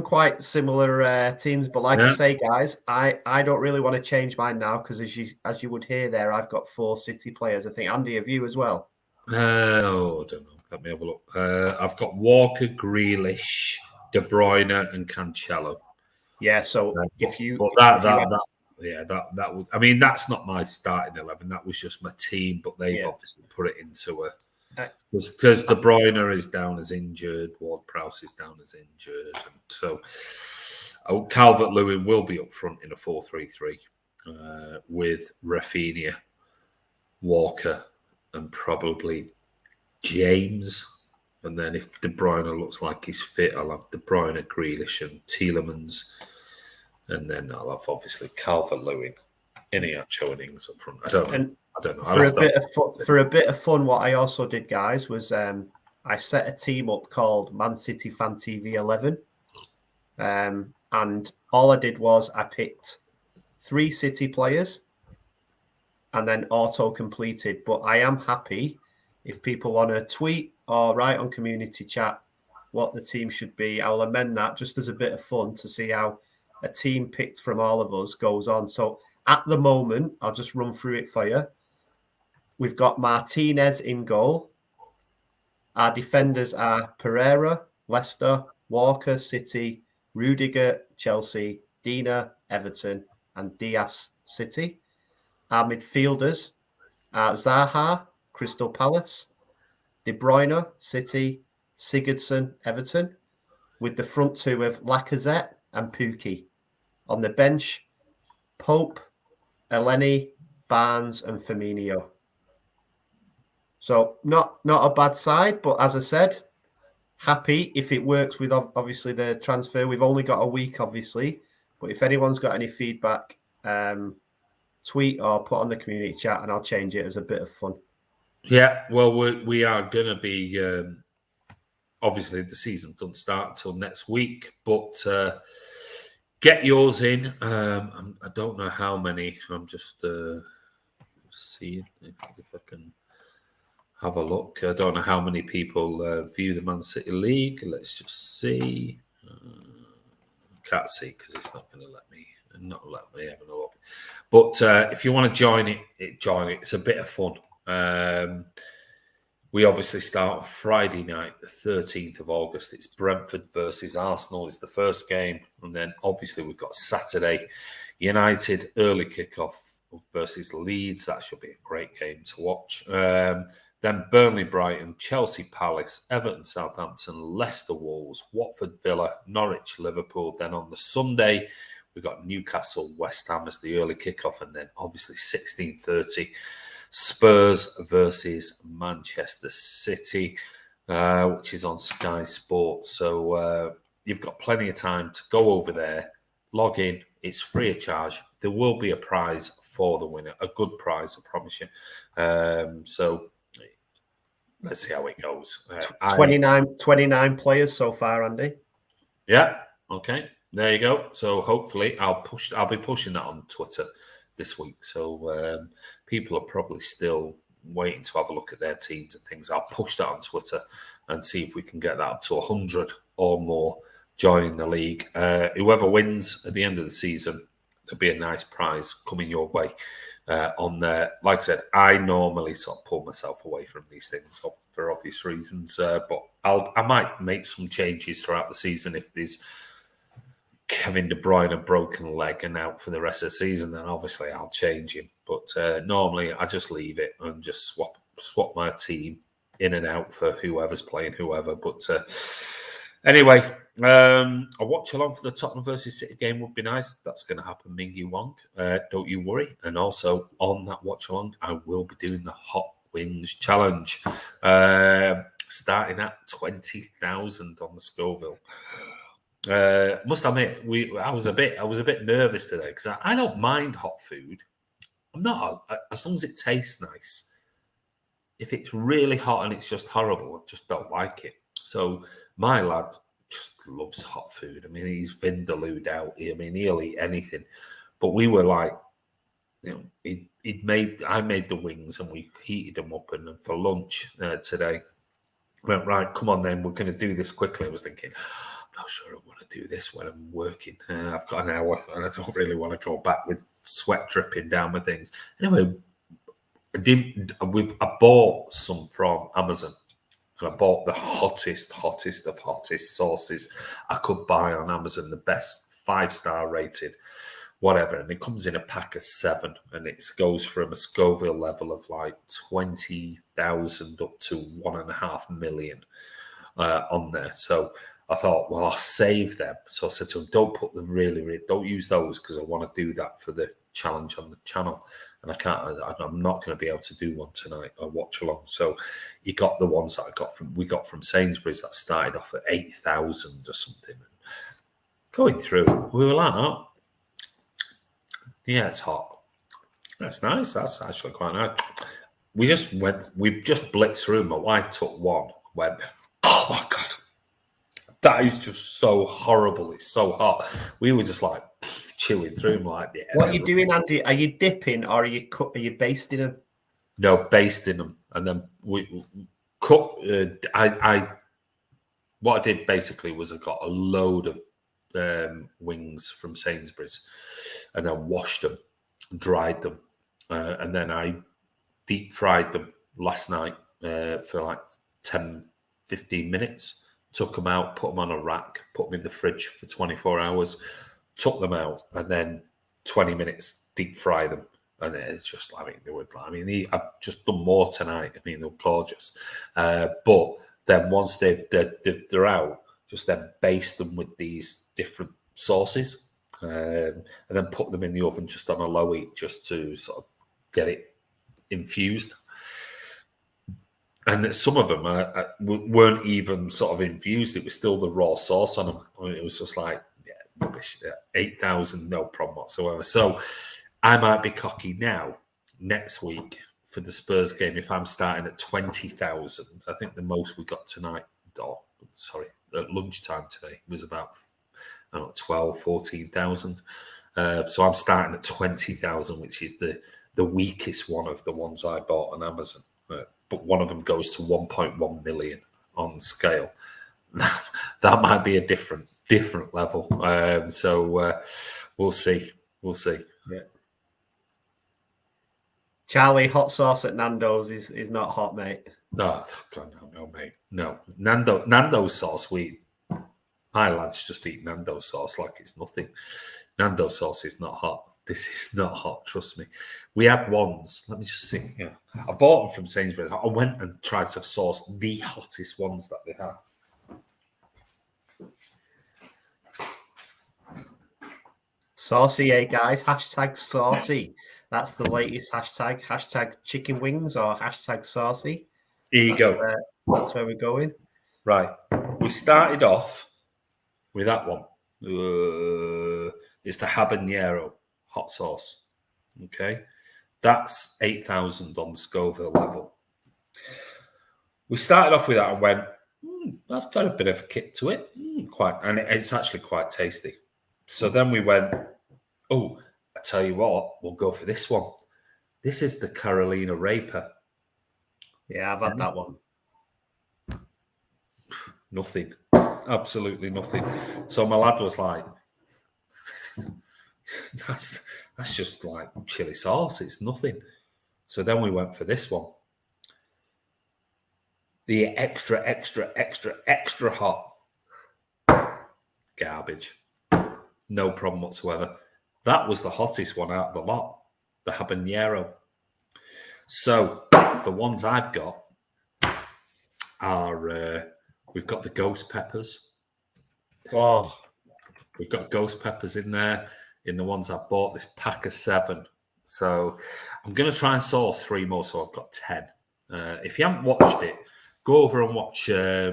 quite similar teams. But like I say, guys, I don't really want to change mine now because as you would hear there, I've got 4 City players. I think Andy, have you as well?
I don't know. Let me have a look. I've got Walker, Grealish, De Bruyne, and Cancelo.
Yeah. So
that would. I mean, that's not my starting 11. That was just my team, but they've obviously put it into a. Because De Bruyne is down as injured, Ward-Prowse is down as injured, and so Calvert-Lewin will be up front in a 4-3-3 with Rafinha, Walker, and probably James. And then if De Bruyne looks like he's fit, I'll have De Bruyne, Grealish, and Tielemans. And then I'll have obviously Calvert-Lewin, Iniacho, and Ings up front. I don't know.
For a bit of fun, what I also did, guys, was I set a team up called mcfcfantv 11. And all I did was I picked 3 City players and then auto-completed. But I am happy if people want to tweet or write on community chat what the team should be. I'll amend that just as a bit of fun to see how a team picked from all of us goes on. So at the moment, I'll just run through it for you. We've got Martinez in goal. Our defenders are Pereira, Leicester, Walker, City, Rudiger, Chelsea, Dina, Everton, and Diaz, City. Our midfielders are Zaha, Crystal Palace, De Bruyne, City, Sigurdsson, Everton, with the front two of Lacazette and Pukki. On the bench, Pope, Elneny, Barnes, and Firmino. So not a bad side, but as I said, happy if it works with obviously the transfer. We've only got a week, obviously, but if anyone's got any feedback, tweet or put on the community chat, and I'll change it as a bit of fun.
Yeah, well, we are going to be obviously the season doesn't start until next week, but get yours in. I don't know how many. I'm just seeing if I can have a look. I don't know how many people view the Man City League. Let's just see. Can't see because it's not going to let me have a look. But if you want to join it, join it. It's a bit of fun. We obviously start Friday night, the 13th of August. It's Brentford versus Arsenal is the first game. And then obviously we've got Saturday, United early kickoff versus Leeds. That should be a great game to watch. Then Burnley, Brighton, Chelsea, Palace, Everton, Southampton, Leicester, Wolves, Watford, Villa, Norwich, Liverpool. Then on the Sunday, we've got Newcastle, West Ham as the early kickoff. And then obviously 16:30, Spurs versus Manchester City, which is on Sky Sports. So you've got plenty of time to go over there, log in, It's free of charge. There will be a prize for the winner, a good prize, I promise you. So let's see how it goes.
29 players so far, Andy.
Yeah. Okay. There you go. So hopefully I'll be pushing that on Twitter this week. So people are probably still waiting to have a look at their teams and things. I'll push that on Twitter and see if we can get that up to 100 or more joining the league. Whoever wins at the end of the season, there'll be a nice prize coming your way on there. Like I said, I normally sort of pull myself away from these things for obvious reasons, but I might make some changes throughout the season if there's Kevin De Bruyne a broken leg and out for the rest of the season, then obviously I'll change him. But normally I just leave it and just swap my team in and out for whoever's playing whoever. But anyway, a watch along for the Tottenham versus City game would be nice. That's going to happen, Mingyu Wong. Don't you worry. And also on that watch along, I will be doing the Hot Wings Challenge, starting at 20,000 on the Scoville. Must admit, I was a bit nervous today because I don't mind hot food. I'm not, as long as it tastes nice. If it's really hot and it's just horrible, I just don't like it. So my lad just loves hot food. I mean, he's vindalooed out. I mean, he'll eat anything. But we were like, you know, I made the wings and we heated them up, and for lunch today, went, right, come on then, we're going to do this quickly. I was thinking, I'm not sure I want to do this when I'm working. I've got an hour and I don't really want to go back with sweat dripping down my things. Anyway, I bought some from Amazon, and I bought the hottest of hottest sauces I could buy on Amazon, the best 5-star rated, whatever. And it comes in a pack of 7, and it goes from a Scoville level of like 20,000 up to 1.5 million on there. So I thought, well, I'll save them. So I said to him, don't put the don't use those because I want to do that for the challenge on the channel. And I'm not going to be able to do one tonight or watch along. So he got the ones that we got from Sainsbury's that started off at 8,000 or something. Going through, we were like, oh, yeah, it's hot. That's nice. That's actually quite nice. We just blitzed through. My wife took one, went, oh my God. That is just so horrible. It's so hot. We were just like chewing through them like, yeah.
What are you doing, Andy? Are you dipping or are you basting them?
No, basting them. And then we cut. What I did basically was I got a load of wings from Sainsbury's and then washed them, dried them. And then I deep fried them last night for like 10, 15 minutes. Took them out, put them on a rack, put them in the fridge for 24 hours, took them out, and then 20 minutes deep fry them. And it's just, I mean, I've just done more tonight. I mean, they're gorgeous. But then once they're out, just then baste them with these different sauces, and then put them in the oven just on a low heat, just to sort of get it infused. And some of them weren't even sort of infused. It was still the raw sauce on them. I mean, it was just like, yeah, 8,000, no problem whatsoever. So I might be cocky now, next week, for the Spurs game, if I'm starting at 20,000. I think the most we got tonight, at lunchtime today, was about, I don't know, 12, 14,000. So I'm starting at 20,000, which is the weakest one of the ones I bought on Amazon. But one of them goes to 1.1 million on scale. That might be a different level. So we'll see. We'll see.
Yeah. Charlie, hot sauce at Nando's is not hot, mate.
No, God, no, mate. No. Nando's sauce, my lads just eat Nando's sauce like it's nothing. Nando's sauce is not hot. This is not hot, trust me. We had ones. Let me just see. Yeah, I bought them from Sainsbury's. I went and tried to source the hottest ones that they have.
Saucy, eh, guys? Hashtag saucy. That's the latest hashtag. Hashtag chicken wings or hashtag saucy.
Here you go.
That's where we're going.
Right. We started off with that one. It's the habanero hot sauce. Okay, that's 8,000 on the Scoville level. We started off with that and went, that's got a bit of a kick to it, and it's actually quite tasty. So then we went, I tell you what, we'll go for this one. This is the Carolina Reaper.
Yeah, I've had that one.
Nothing. Absolutely nothing. So my lad was like, that's just like chili sauce. It's nothing. So then we went for this one. The extra hot. Garbage. No problem whatsoever. That was the hottest one out of the lot. The habanero. So the ones I've got are, we've got the ghost peppers.
Oh,
we've got ghost peppers in there. In the ones I bought, this pack of 7. So I'm going to try and source 3 more. So I've got 10. If you haven't watched it, go over and watch. Go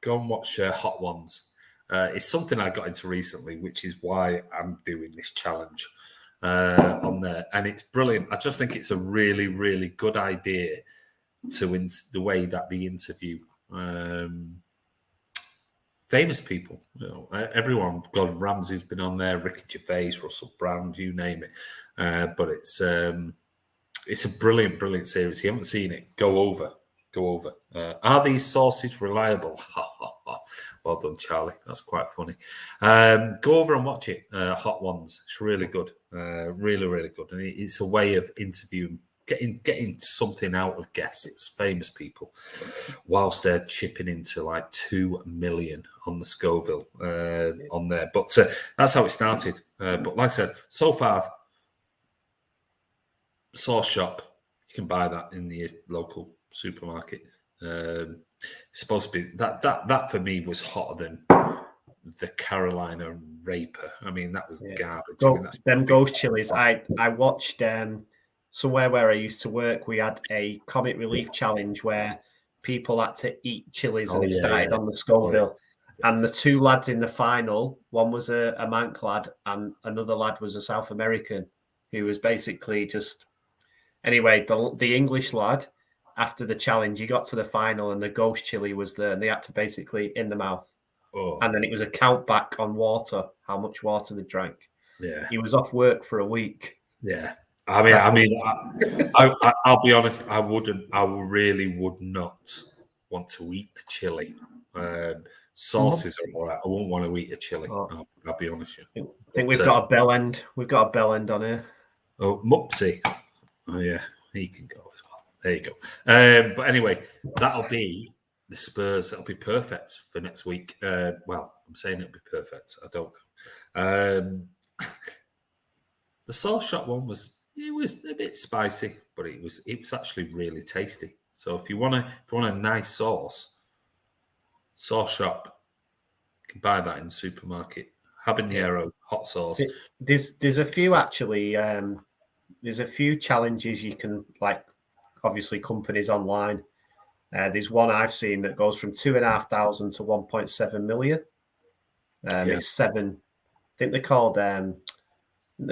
and watch Hot Ones. It's something I got into recently, which is why I'm doing this challenge on there, and it's brilliant. I just think it's a really, really good idea to the way that they interview famous people. You know, everyone. Gordon Ramsay's been on there, Ricky Gervais, Russell Brand, you name it. But it's a brilliant, brilliant series. If you haven't seen it, go over. Are these sources reliable? Well done, Charlie. That's quite funny. Go over and watch it. Hot Ones. It's really good. Really, really good. And it's a way of interviewing, getting something out of guests, famous people, whilst they're chipping into like 2 million on the Scoville on there. But that's how it started. But like I said, so far, sauce shop, you can buy that in the local supermarket. It's supposed to be that for me was hotter than the Carolina Reaper. I mean, that was garbage.
Them ghost chilies. I watched somewhere where I used to work. We had a comic relief challenge where people had to eat chilies, and it started on the Scoville. And the 2 lads in the final, one was a Manc lad, and another lad was a South American, who was basically just. Anyway, the English lad, after the challenge, he got to the final and the ghost chili was there, and they had to basically in the mouth. And then it was a count back on water, how much water they drank.
Yeah.
He was off work for a week.
Yeah. I'll be honest, I really would not want to eat a chili. Sauces are all right. I wouldn't want to eat a chili. I'll be honest with you.
I think we've got a bell end. We've got a bell end on here.
Oh, Mupsy. Oh, yeah. He can go as well. There you go. But anyway, that'll be the Spurs. That'll be perfect for next week. Well, I'm saying it'll be perfect. I don't know. The sauce shop one was a bit spicy, but it was actually really tasty. So if you want a nice sauce shop, you can buy that in the supermarket. Habanero hot sauce.
There's a few actually. There's a few challenges you can obviously companies online. There's one I've seen that goes from 2,500 to 1.7 million. It's 7. I think they're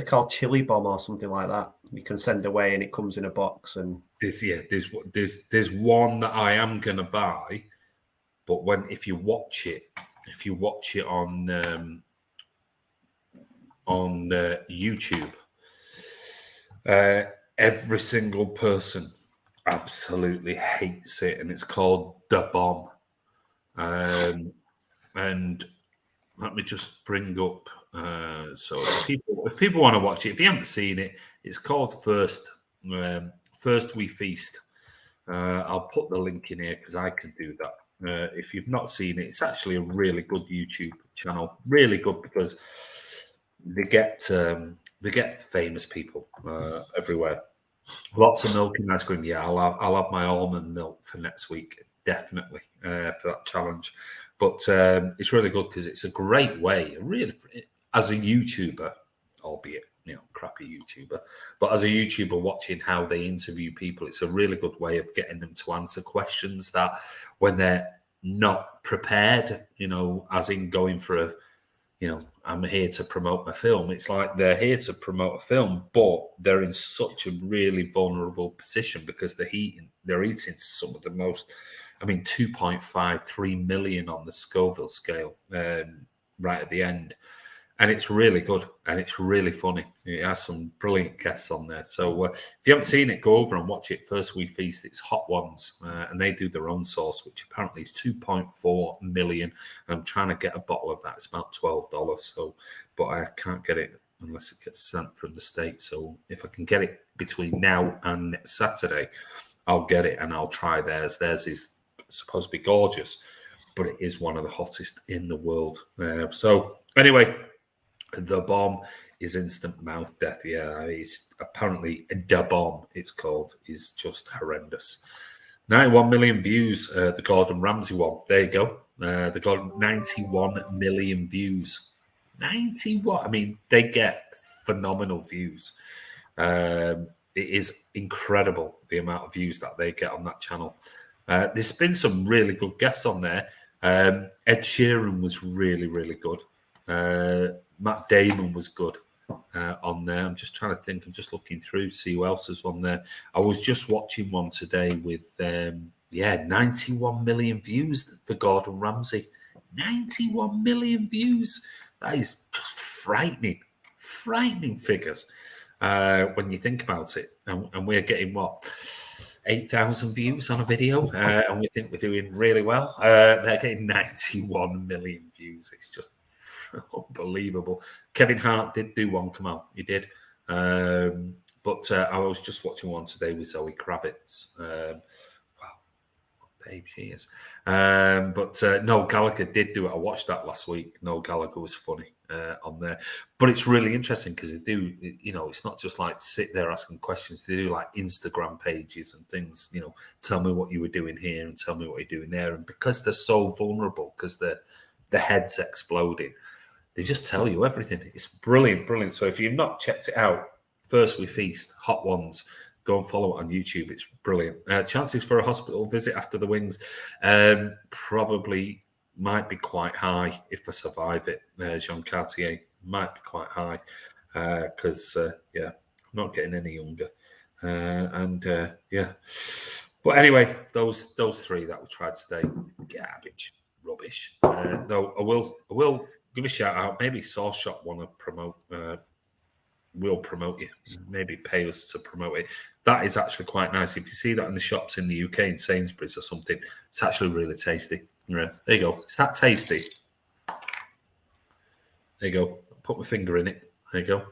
called Chili Bomb or something like that. You can send away and it comes in a box. And
there's one that I am gonna buy, but if you watch it on YouTube. Every single person absolutely hates it, and it's called The Bomb. And let me just bring up. So if people want to watch it, if you haven't seen it, it's called First We Feast. I'll put the link in here because I can do that. If you've not seen it, it's actually a really good YouTube channel. Really good because they get famous people everywhere. Lots of milk and ice cream. Yeah, I'll have my almond milk for next week, definitely for that challenge. But it's really good because it's a great way, really, as a YouTuber, albeit crappy YouTuber, but as a YouTuber watching how they interview people, it's a really good way of getting them to answer questions that when they're not prepared, as in going for I'm here to promote my film. It's like they're here to promote a film, but they're in such a really vulnerable position because they're eating some of the most, 2.53 million on the Scoville scale, right at the end. And it's really good and it's really funny. It has some brilliant guests on there. So if you haven't seen it, go over and watch it. First We Feast, it's Hot Ones, and they do their own sauce, which apparently is 2.4 million. And I'm trying to get a bottle of that. It's about $12. So, but I can't get it unless it gets sent from the States. So if I can get it between now and next Saturday, I'll get it and I'll try theirs. Theirs is supposed to be gorgeous, but it is one of the hottest in the world. So anyway, the bomb is instant mouth death. Yeah, it's apparently the bomb, it's called, is just horrendous. 91 million views, the Gordon Ramsay one. There you go. The Gordon, 91 million views. 91. They get phenomenal views. It is incredible the amount of views that they get on that channel. There's been some really good guests on there. Ed Sheeran was really, really good. Matt Damon was good on there. I'm just trying to think. I'm just looking through to see who else is on there. I was just watching one today with 91 million views for Gordon Ramsay. 91 million views. That is just frightening figures when you think about it. And we're getting 8,000 views on a video, and we think we're doing really well. They're getting 91 million views. It's just unbelievable. Kevin Hart did do one come out. He did. But I was just watching one today with Zoe Kravitz. Wow, what babe she is. But Noel Gallagher did do it. I watched that last week. Noel Gallagher was funny on there. But it's really interesting because they do, it's not just like sit there asking questions. They do like Instagram pages and things, tell me what you were doing here and tell me what you're doing there. And because they're so vulnerable, because the head's exploding, they just tell you everything. It's brilliant. So if you've not checked it out, First We Feast, Hot Ones, go and follow it on YouTube. It's brilliant. Chances for a hospital visit after the wings probably might be quite high if I survive it. Jean Cartier might be quite high because, I'm not getting any younger. But anyway, those three that we tried today, garbage, rubbish. Though I will give a shout out. Maybe Sauce Shop want to promote. We'll promote you. Maybe pay us to promote it. That is actually quite nice. If you see that in the shops in the UK, in Sainsbury's or something, it's actually really tasty. Yeah, there you go. It's that tasty. There you go. Put my finger in it. There you go.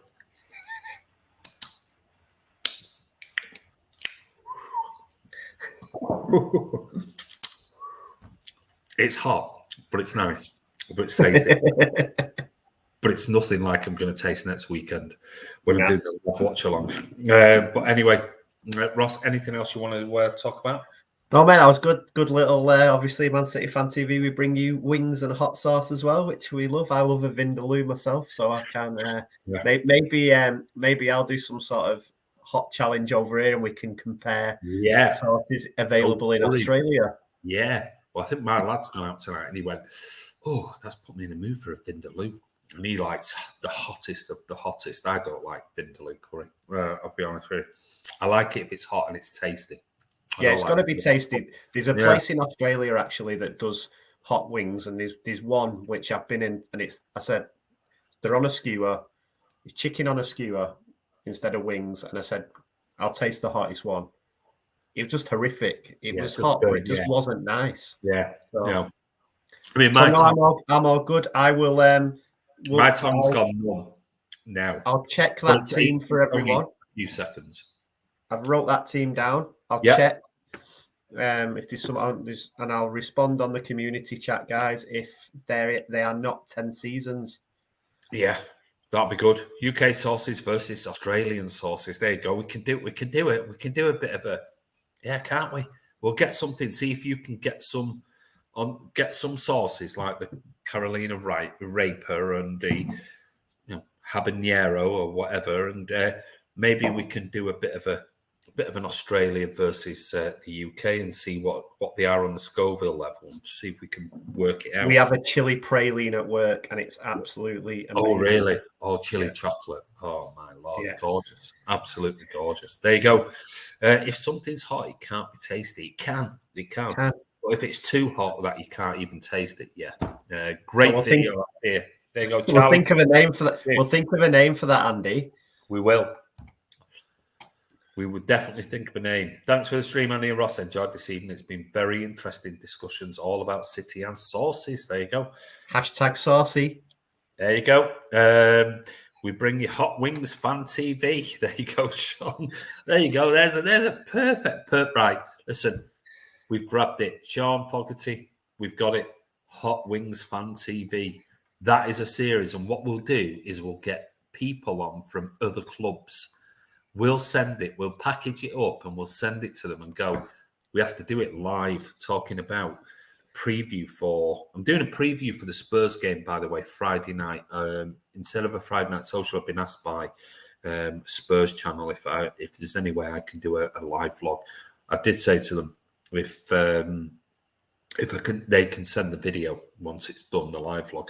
It's hot, but it's nice. But it's tasty. But it's nothing like I'm going to taste next weekend when I do the watch along. But anyway, Ross, anything else you want to talk about?
No, man, that was good little, obviously, Man City Fan TV, we bring you wings and hot sauce as well, which we love. I love a vindaloo myself, so I can, maybe I'll do some sort of hot challenge over here and we can compare sauces available in Australia.
Yeah. Well, I think my lad's gone out tonight and he went, oh, that's put me in the mood for a vindaloo. And he likes the hottest of the hottest. I don't like vindaloo curry. I'll be honest with you. I like it if it's hot and it's tasty.
It's got to be tasty. There's a place in Australia actually that does hot wings, and there's one which I've been in, and I said they're on a skewer, it's chicken on a skewer instead of wings, and I said I'll taste the hottest one. It was just horrific. It was hot, but it just wasn't nice.
Yeah.
So,
no.
I'm all good. I will.
My tongue's gone numb now.
I'll check that team for everyone.
A few seconds.
I've wrote that team down. I'll check if there's some, and I'll respond on the community chat, guys, if they are not 10 seasons.
Yeah, that'll be good. UK sauces versus Australian sauces. There you go. We can do it. We can do a bit of a can't we? We'll get something. See if you can get some sauces like the Carolina Reaper and the habanero or whatever, and maybe we can do a bit of a bit of an Australia versus the UK and see what they are on the Scoville level and see if we can work it out.
We have a chili praline at work and it's absolutely amazing.
Oh, really? Oh, chili chocolate. Oh, my Lord. Gorgeous. Absolutely gorgeous. There you go. If something's hot, it can't be tasty. It can. But if it's too hot that you can't even taste it, great video here. There you go, Charlie.
We'll think of a name for that. We'll think of a name for that, Andy.
We will. We would definitely think of a name. Thanks for the stream, Andy and Ross. Enjoyed this evening. It's been very interesting discussions all about City and sauces. There you go.
Hashtag saucy.
There you go. We bring you Hot Wings Fan TV. There you go, Sean. There you go. There's a perfect. Right. Listen, we've grabbed it. Sean Fogarty, we've got it. Hot Wings Fan TV. That is a series. And what we'll do is we'll get people on from other clubs. We'll send it, we'll package it up and we'll send it to them and go, we have to do it live, talking about preview for, I'm doing a preview for the Spurs game, by the way, Friday night. Instead of a Friday night social, I've been asked by Spurs channel if there's any way I can do a live vlog. I did say to them, if they can send the video once it's done, the live vlog,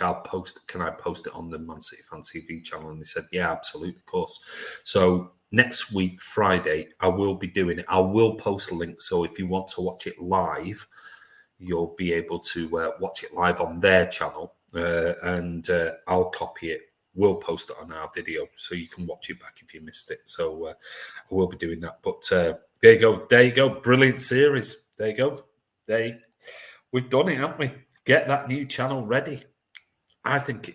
can I post it on the Man City Fan TV channel? And they said, yeah, absolutely, of course. So next week, Friday, I will be doing it. I will post a link. So if you want to watch it live, you'll be able to watch it live on their channel. And I'll copy it. We'll post it on our video so you can watch it back if you missed it. So I will be doing that. But there you go. There you go. Brilliant series. There you go. We've done it, haven't we? Get that new channel ready. I think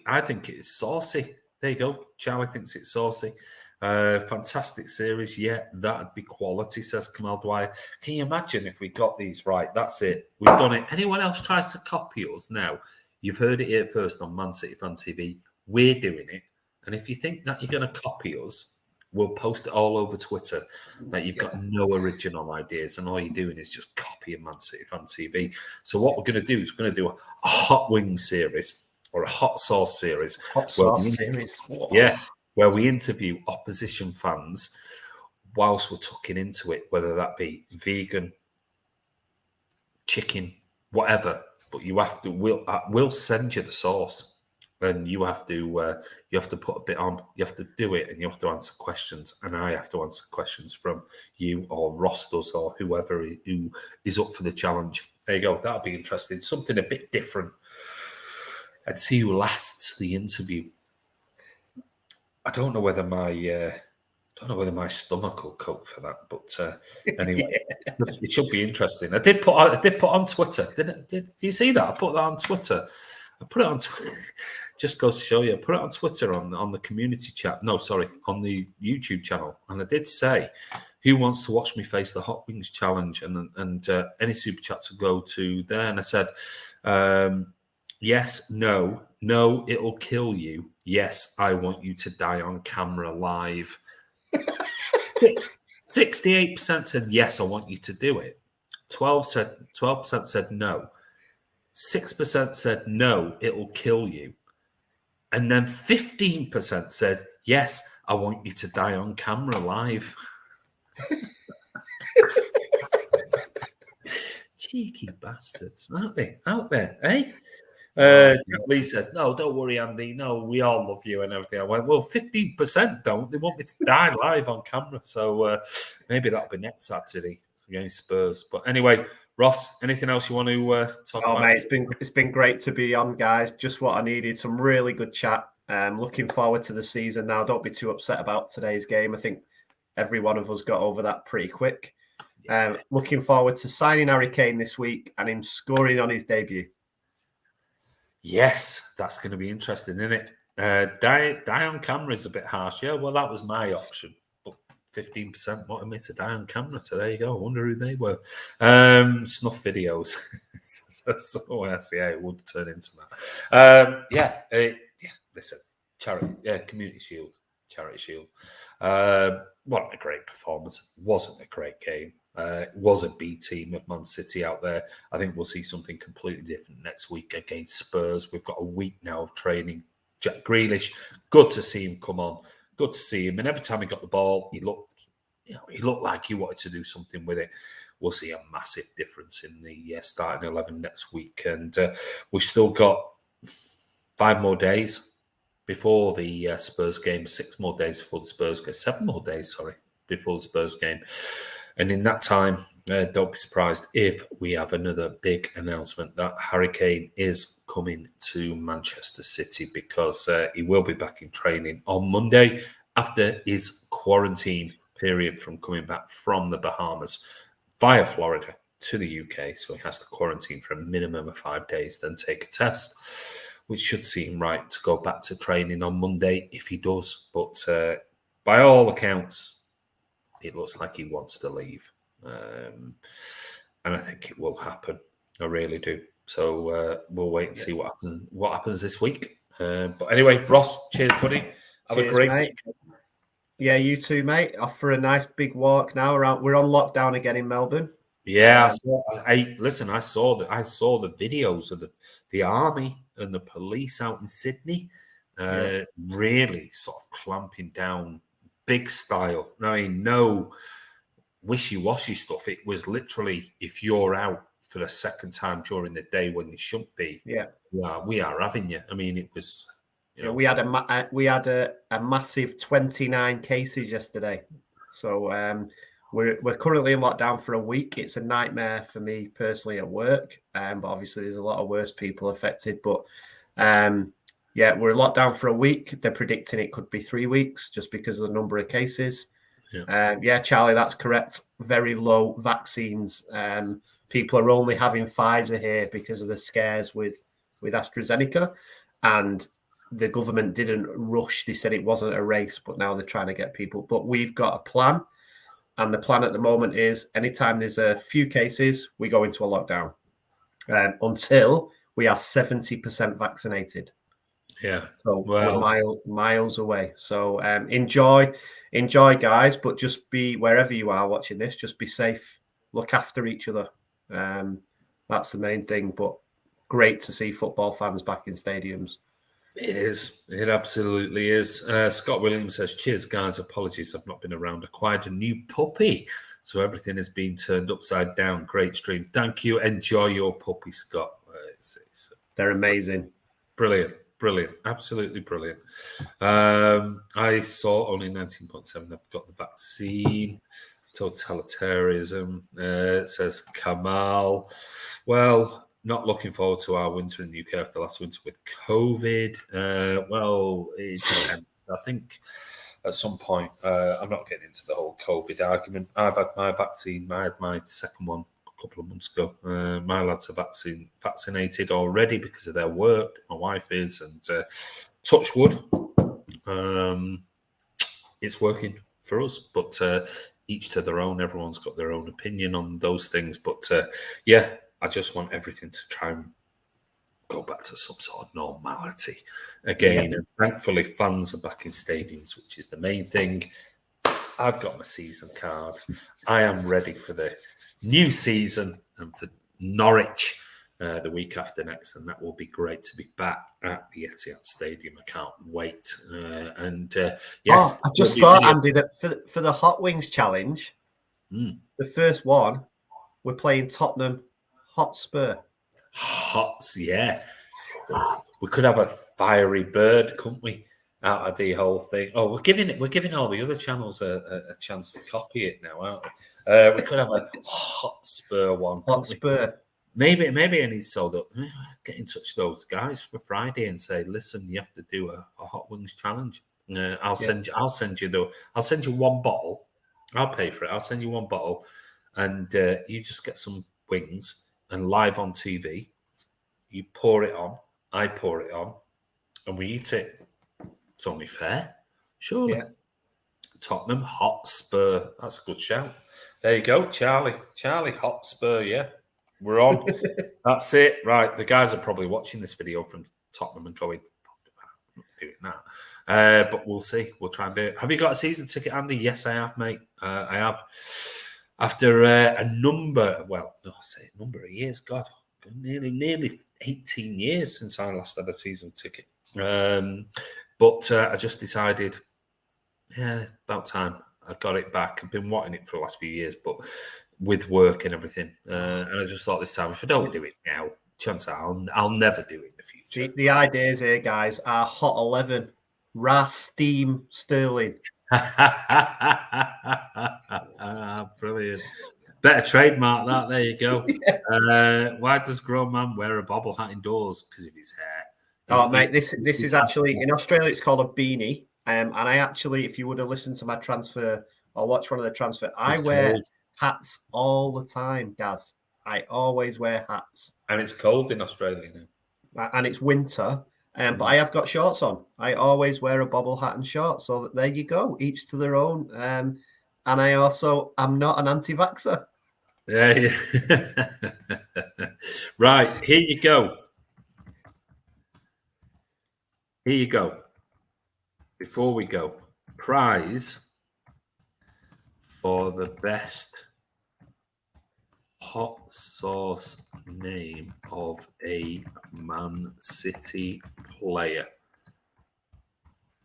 it's saucy. There you go. Charlie thinks it's saucy. Fantastic series. Yeah, that'd be quality, says Kamal Dwyer. Can you imagine if we got these right? That's it. We've done it. Anyone else tries to copy us now, you've heard it here first on Man City Fan TV. We're doing it. And if you think that you're going to copy us, we'll post it all over Twitter that you've got no original ideas and all you're doing is just copying Man City Fan TV. So what we're going to do is we're going to do a hot wing series or a hot sauce series. Where we interview opposition fans whilst we're tucking into it, whether that be vegan, chicken, whatever. But you have to. We'll send you the sauce, and you have to put a bit on. You have to do it, and you have to answer questions, and I have to answer questions from you or Ross does or whoever who is up for the challenge. There you go. That'll be interesting. Something a bit different. Let's see who lasts the interview. I don't know whether my stomach will cope for that, but anyway, it should be interesting. I did put on Twitter. Did you see that? I put that on Twitter. I put it on Twitter. Just goes to show you. I put it on Twitter on the community chat. No, sorry, on the YouTube channel. And I did say, who wants to watch me face the Hot Wings challenge? And any super chats will go to there. And I said, yes, no, it'll kill you. Yes, I want you to die on camera live. 68% said yes, I want you to do it. 12% said no. 6% said no, it'll kill you. And then 15% said yes, I want you to die on camera live. Cheeky bastards, aren't they? Out there, eh? Lee says, no, don't worry, Andy. No, we all love you and everything. I went, well, 15% don't. They want me to die live on camera. So maybe that'll be next Saturday against Spurs. But anyway, Ross, anything else you want to talk about?
Mate, it's been great to be on, guys. Just what I needed. Some really good chat. Looking forward to the season now. Don't be too upset about today's game. I think every one of us got over that pretty quick. Looking forward to signing Harry Kane this week and him scoring on his debut.
Yes, that's going to be interesting, isn't it? Die on camera is a bit harsh. Yeah, well, that was my option. But 15% wanted me to die on camera. So there you go. I wonder who they were. Snuff videos. So I see how it would turn into that. Listen, charity, Community Shield, Charity Shield. Wasn't a great performance. Wasn't a great game. It was a B team of Man City out there. I think we'll see something completely different next week against Spurs. We've got a week now of training. Jack Grealish, good to see him come on. Good to see him. And every time he got the ball, he looked he looked like he wanted to do something with it. We'll see a massive difference in the starting 11 next week. And we've still got 5 more days before the Spurs game, 6 more days before the Spurs game, 7 more days, before the Spurs game. And in that time, don't be surprised if we have another big announcement that Harry Kane is coming to Manchester City, because he will be back in training on Monday after his quarantine period from coming back from the Bahamas via Florida to the UK. So he has to quarantine for a minimum of 5 days, then take a test, which should seem right to go back to training on Monday if he does. But by all accounts, it looks like he wants to leave. And I think it will happen. I really do. So we'll wait and see what happens this week. But anyway, Ross, cheers, buddy. Have a great week.
Yeah, you too, mate. Off for a nice big walk now. We're on lockdown again in Melbourne.
Yeah, I saw the videos of the army and the police out in Sydney, really sort of clamping down, big style. I mean, no wishy-washy stuff. It was literally, if you're out for a second time during the day when you shouldn't be, we are having you. I mean, it was.
We had a massive 29 cases yesterday, so we're currently in lockdown for a week. It's a nightmare for me personally at work, but obviously there's a lot of worse people affected. But we're locked down for a week. They're predicting it could be 3 weeks just because of the number of cases. Charlie, that's correct. Very low vaccines. People are only having Pfizer here because of the scares with AstraZeneca, and the government didn't rush. They said it wasn't a race, but now they're trying to get people. But we've got a plan, and the plan at the moment is anytime there's a few cases, we go into a lockdown until we are 70% vaccinated.
Yeah.
So we're miles away. So enjoy, guys, but just be, wherever you are watching this, just be safe. Look after each other. That's the main thing. But great to see football fans back in stadiums.
It is. It absolutely is. Scott Williams says, cheers, guys. Apologies, I've not been around. Acquired a new puppy, so everything has been turned upside down. Great stream. Thank you. Enjoy your puppy, Scott.
They're amazing.
Brilliant. Absolutely brilliant. I saw only 19.7 have got the vaccine. Totalitarianism, says Kamal. Well, not looking forward to our winter in the UK after last winter with COVID. It depends. I think at some point, I'm not getting into the whole COVID argument. I've had my vaccine. I had my second one a couple of months ago. My lads are vaccinated already because of their work. My wife is, and touch wood, it's working for us. But each to their own. Everyone's got their own opinion on those things. But I just want everything to try and go back to some sort of normality again. And thankfully, fans are back in stadiums, which is the main thing. I've got my season card. I am ready for the new season and for Norwich the week after next, and that will be great to be back at the Etihad Stadium. I can't wait. Yes,
I just thought, Andy, that for the Hot Wings Challenge, the first one, we're playing Tottenham Hotspur.
Yeah. We could have a fiery bird, couldn't we? Out of the whole thing. Oh, we're giving all the other channels a chance to copy it now, aren't we? We could have a Hotspur one.
Hotspur.
Maybe I need sold up. Get in touch with those guys for Friday and say, listen, you have to do a Hot Wings challenge. I'll send you one bottle. I'll pay for it. I'll send you one bottle, and you just get some wings, and live on TV, you pour it on. I pour it on, and we eat it. It's only fair, surely. Yeah. Tottenham Hotspur. That's a good shout. There you go, Charlie Hotspur. Yeah, we're on. That's it. Right, the guys are probably watching this video from Tottenham and going, "I'm not doing that." But we'll see. We'll try and do it. Have you got a season ticket, Andy? Yes, I have, mate. I have. After a number of years. God, nearly 18 years since I last had a season ticket. But I just decided, about time. I got it back. I've been wanting it for the last few years, but with work and everything. And I just thought this time, if I don't do it now, chances are I'll never do it in the future.
The ideas here, guys, are Hot 11. Ras Steam Sterling.
Brilliant. Better trademark that. There you go.
Yeah.
Why does grown man wear a bobble hat indoors? Because of his hair.
Oh, mate, this is actually, in Australia, it's called a beanie. And I actually, if you would have listened to my transfer or watched one of the transfer, I wear hats all the time, Gaz. I always wear hats.
And it's cold in Australia now.
And it's winter. But I have got shorts on. I always wear a bobble hat and shorts. So there you go, each to their own. And I also am not an anti-vaxxer.
Yeah. Right, here you go. Here you go. Before we go, prize for the best hot sauce name of a Man City player,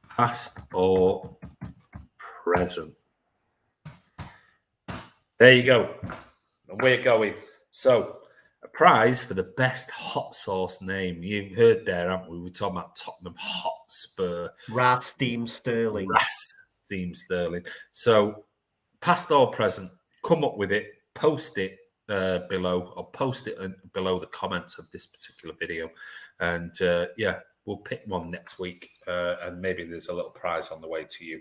past or present. There you go. And we're going. So, a prize for the best hot sauce name. You've heard there, haven't we? We're talking about Tottenham Hotspur.
Ras Steam Sterling.
Ras Steam Sterling. So, past or present, come up with it, post it below, or post it below the comments of this particular video. And yeah, we'll pick one next week. And maybe there's a little prize on the way to you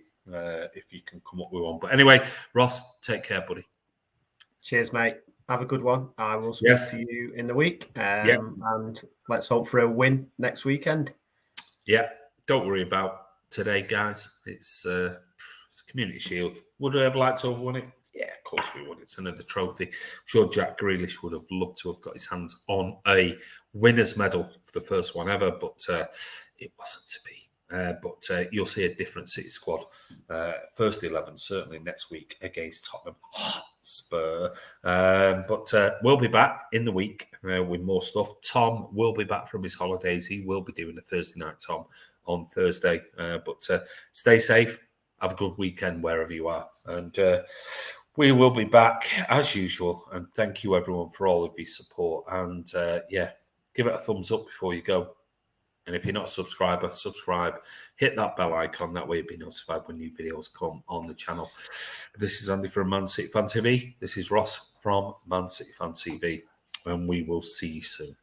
if you can come up with one. But anyway, Ross, take care, buddy.
Cheers, mate. Have a good one. I will speak to you in the week. And let's hope for a win next weekend. Yeah.
Don't worry about today, guys. It's Community Shield. Would I have liked to have won it? Yeah, of course we would. It's another trophy. I'm sure Jack Grealish would have loved to have got his hands on a winner's medal for the first one ever, but it wasn't to be. But you'll see a different City squad. First 11, certainly next week against Tottenham Hotspur. But we'll be back in the week with more stuff. Tom will be back from his holidays. He will be doing a Thursday night, Tom, on Thursday. But stay safe. Have a good weekend wherever you are. And we will be back as usual. And thank you, everyone, for all of your support. And yeah, give it a thumbs up before you go. And if you're not a subscriber, subscribe. Hit that bell icon. That way you'll be notified when new videos come on the channel. This is Andy from Man City Fan TV. This is Ross from Man City Fan TV. And we will see you soon.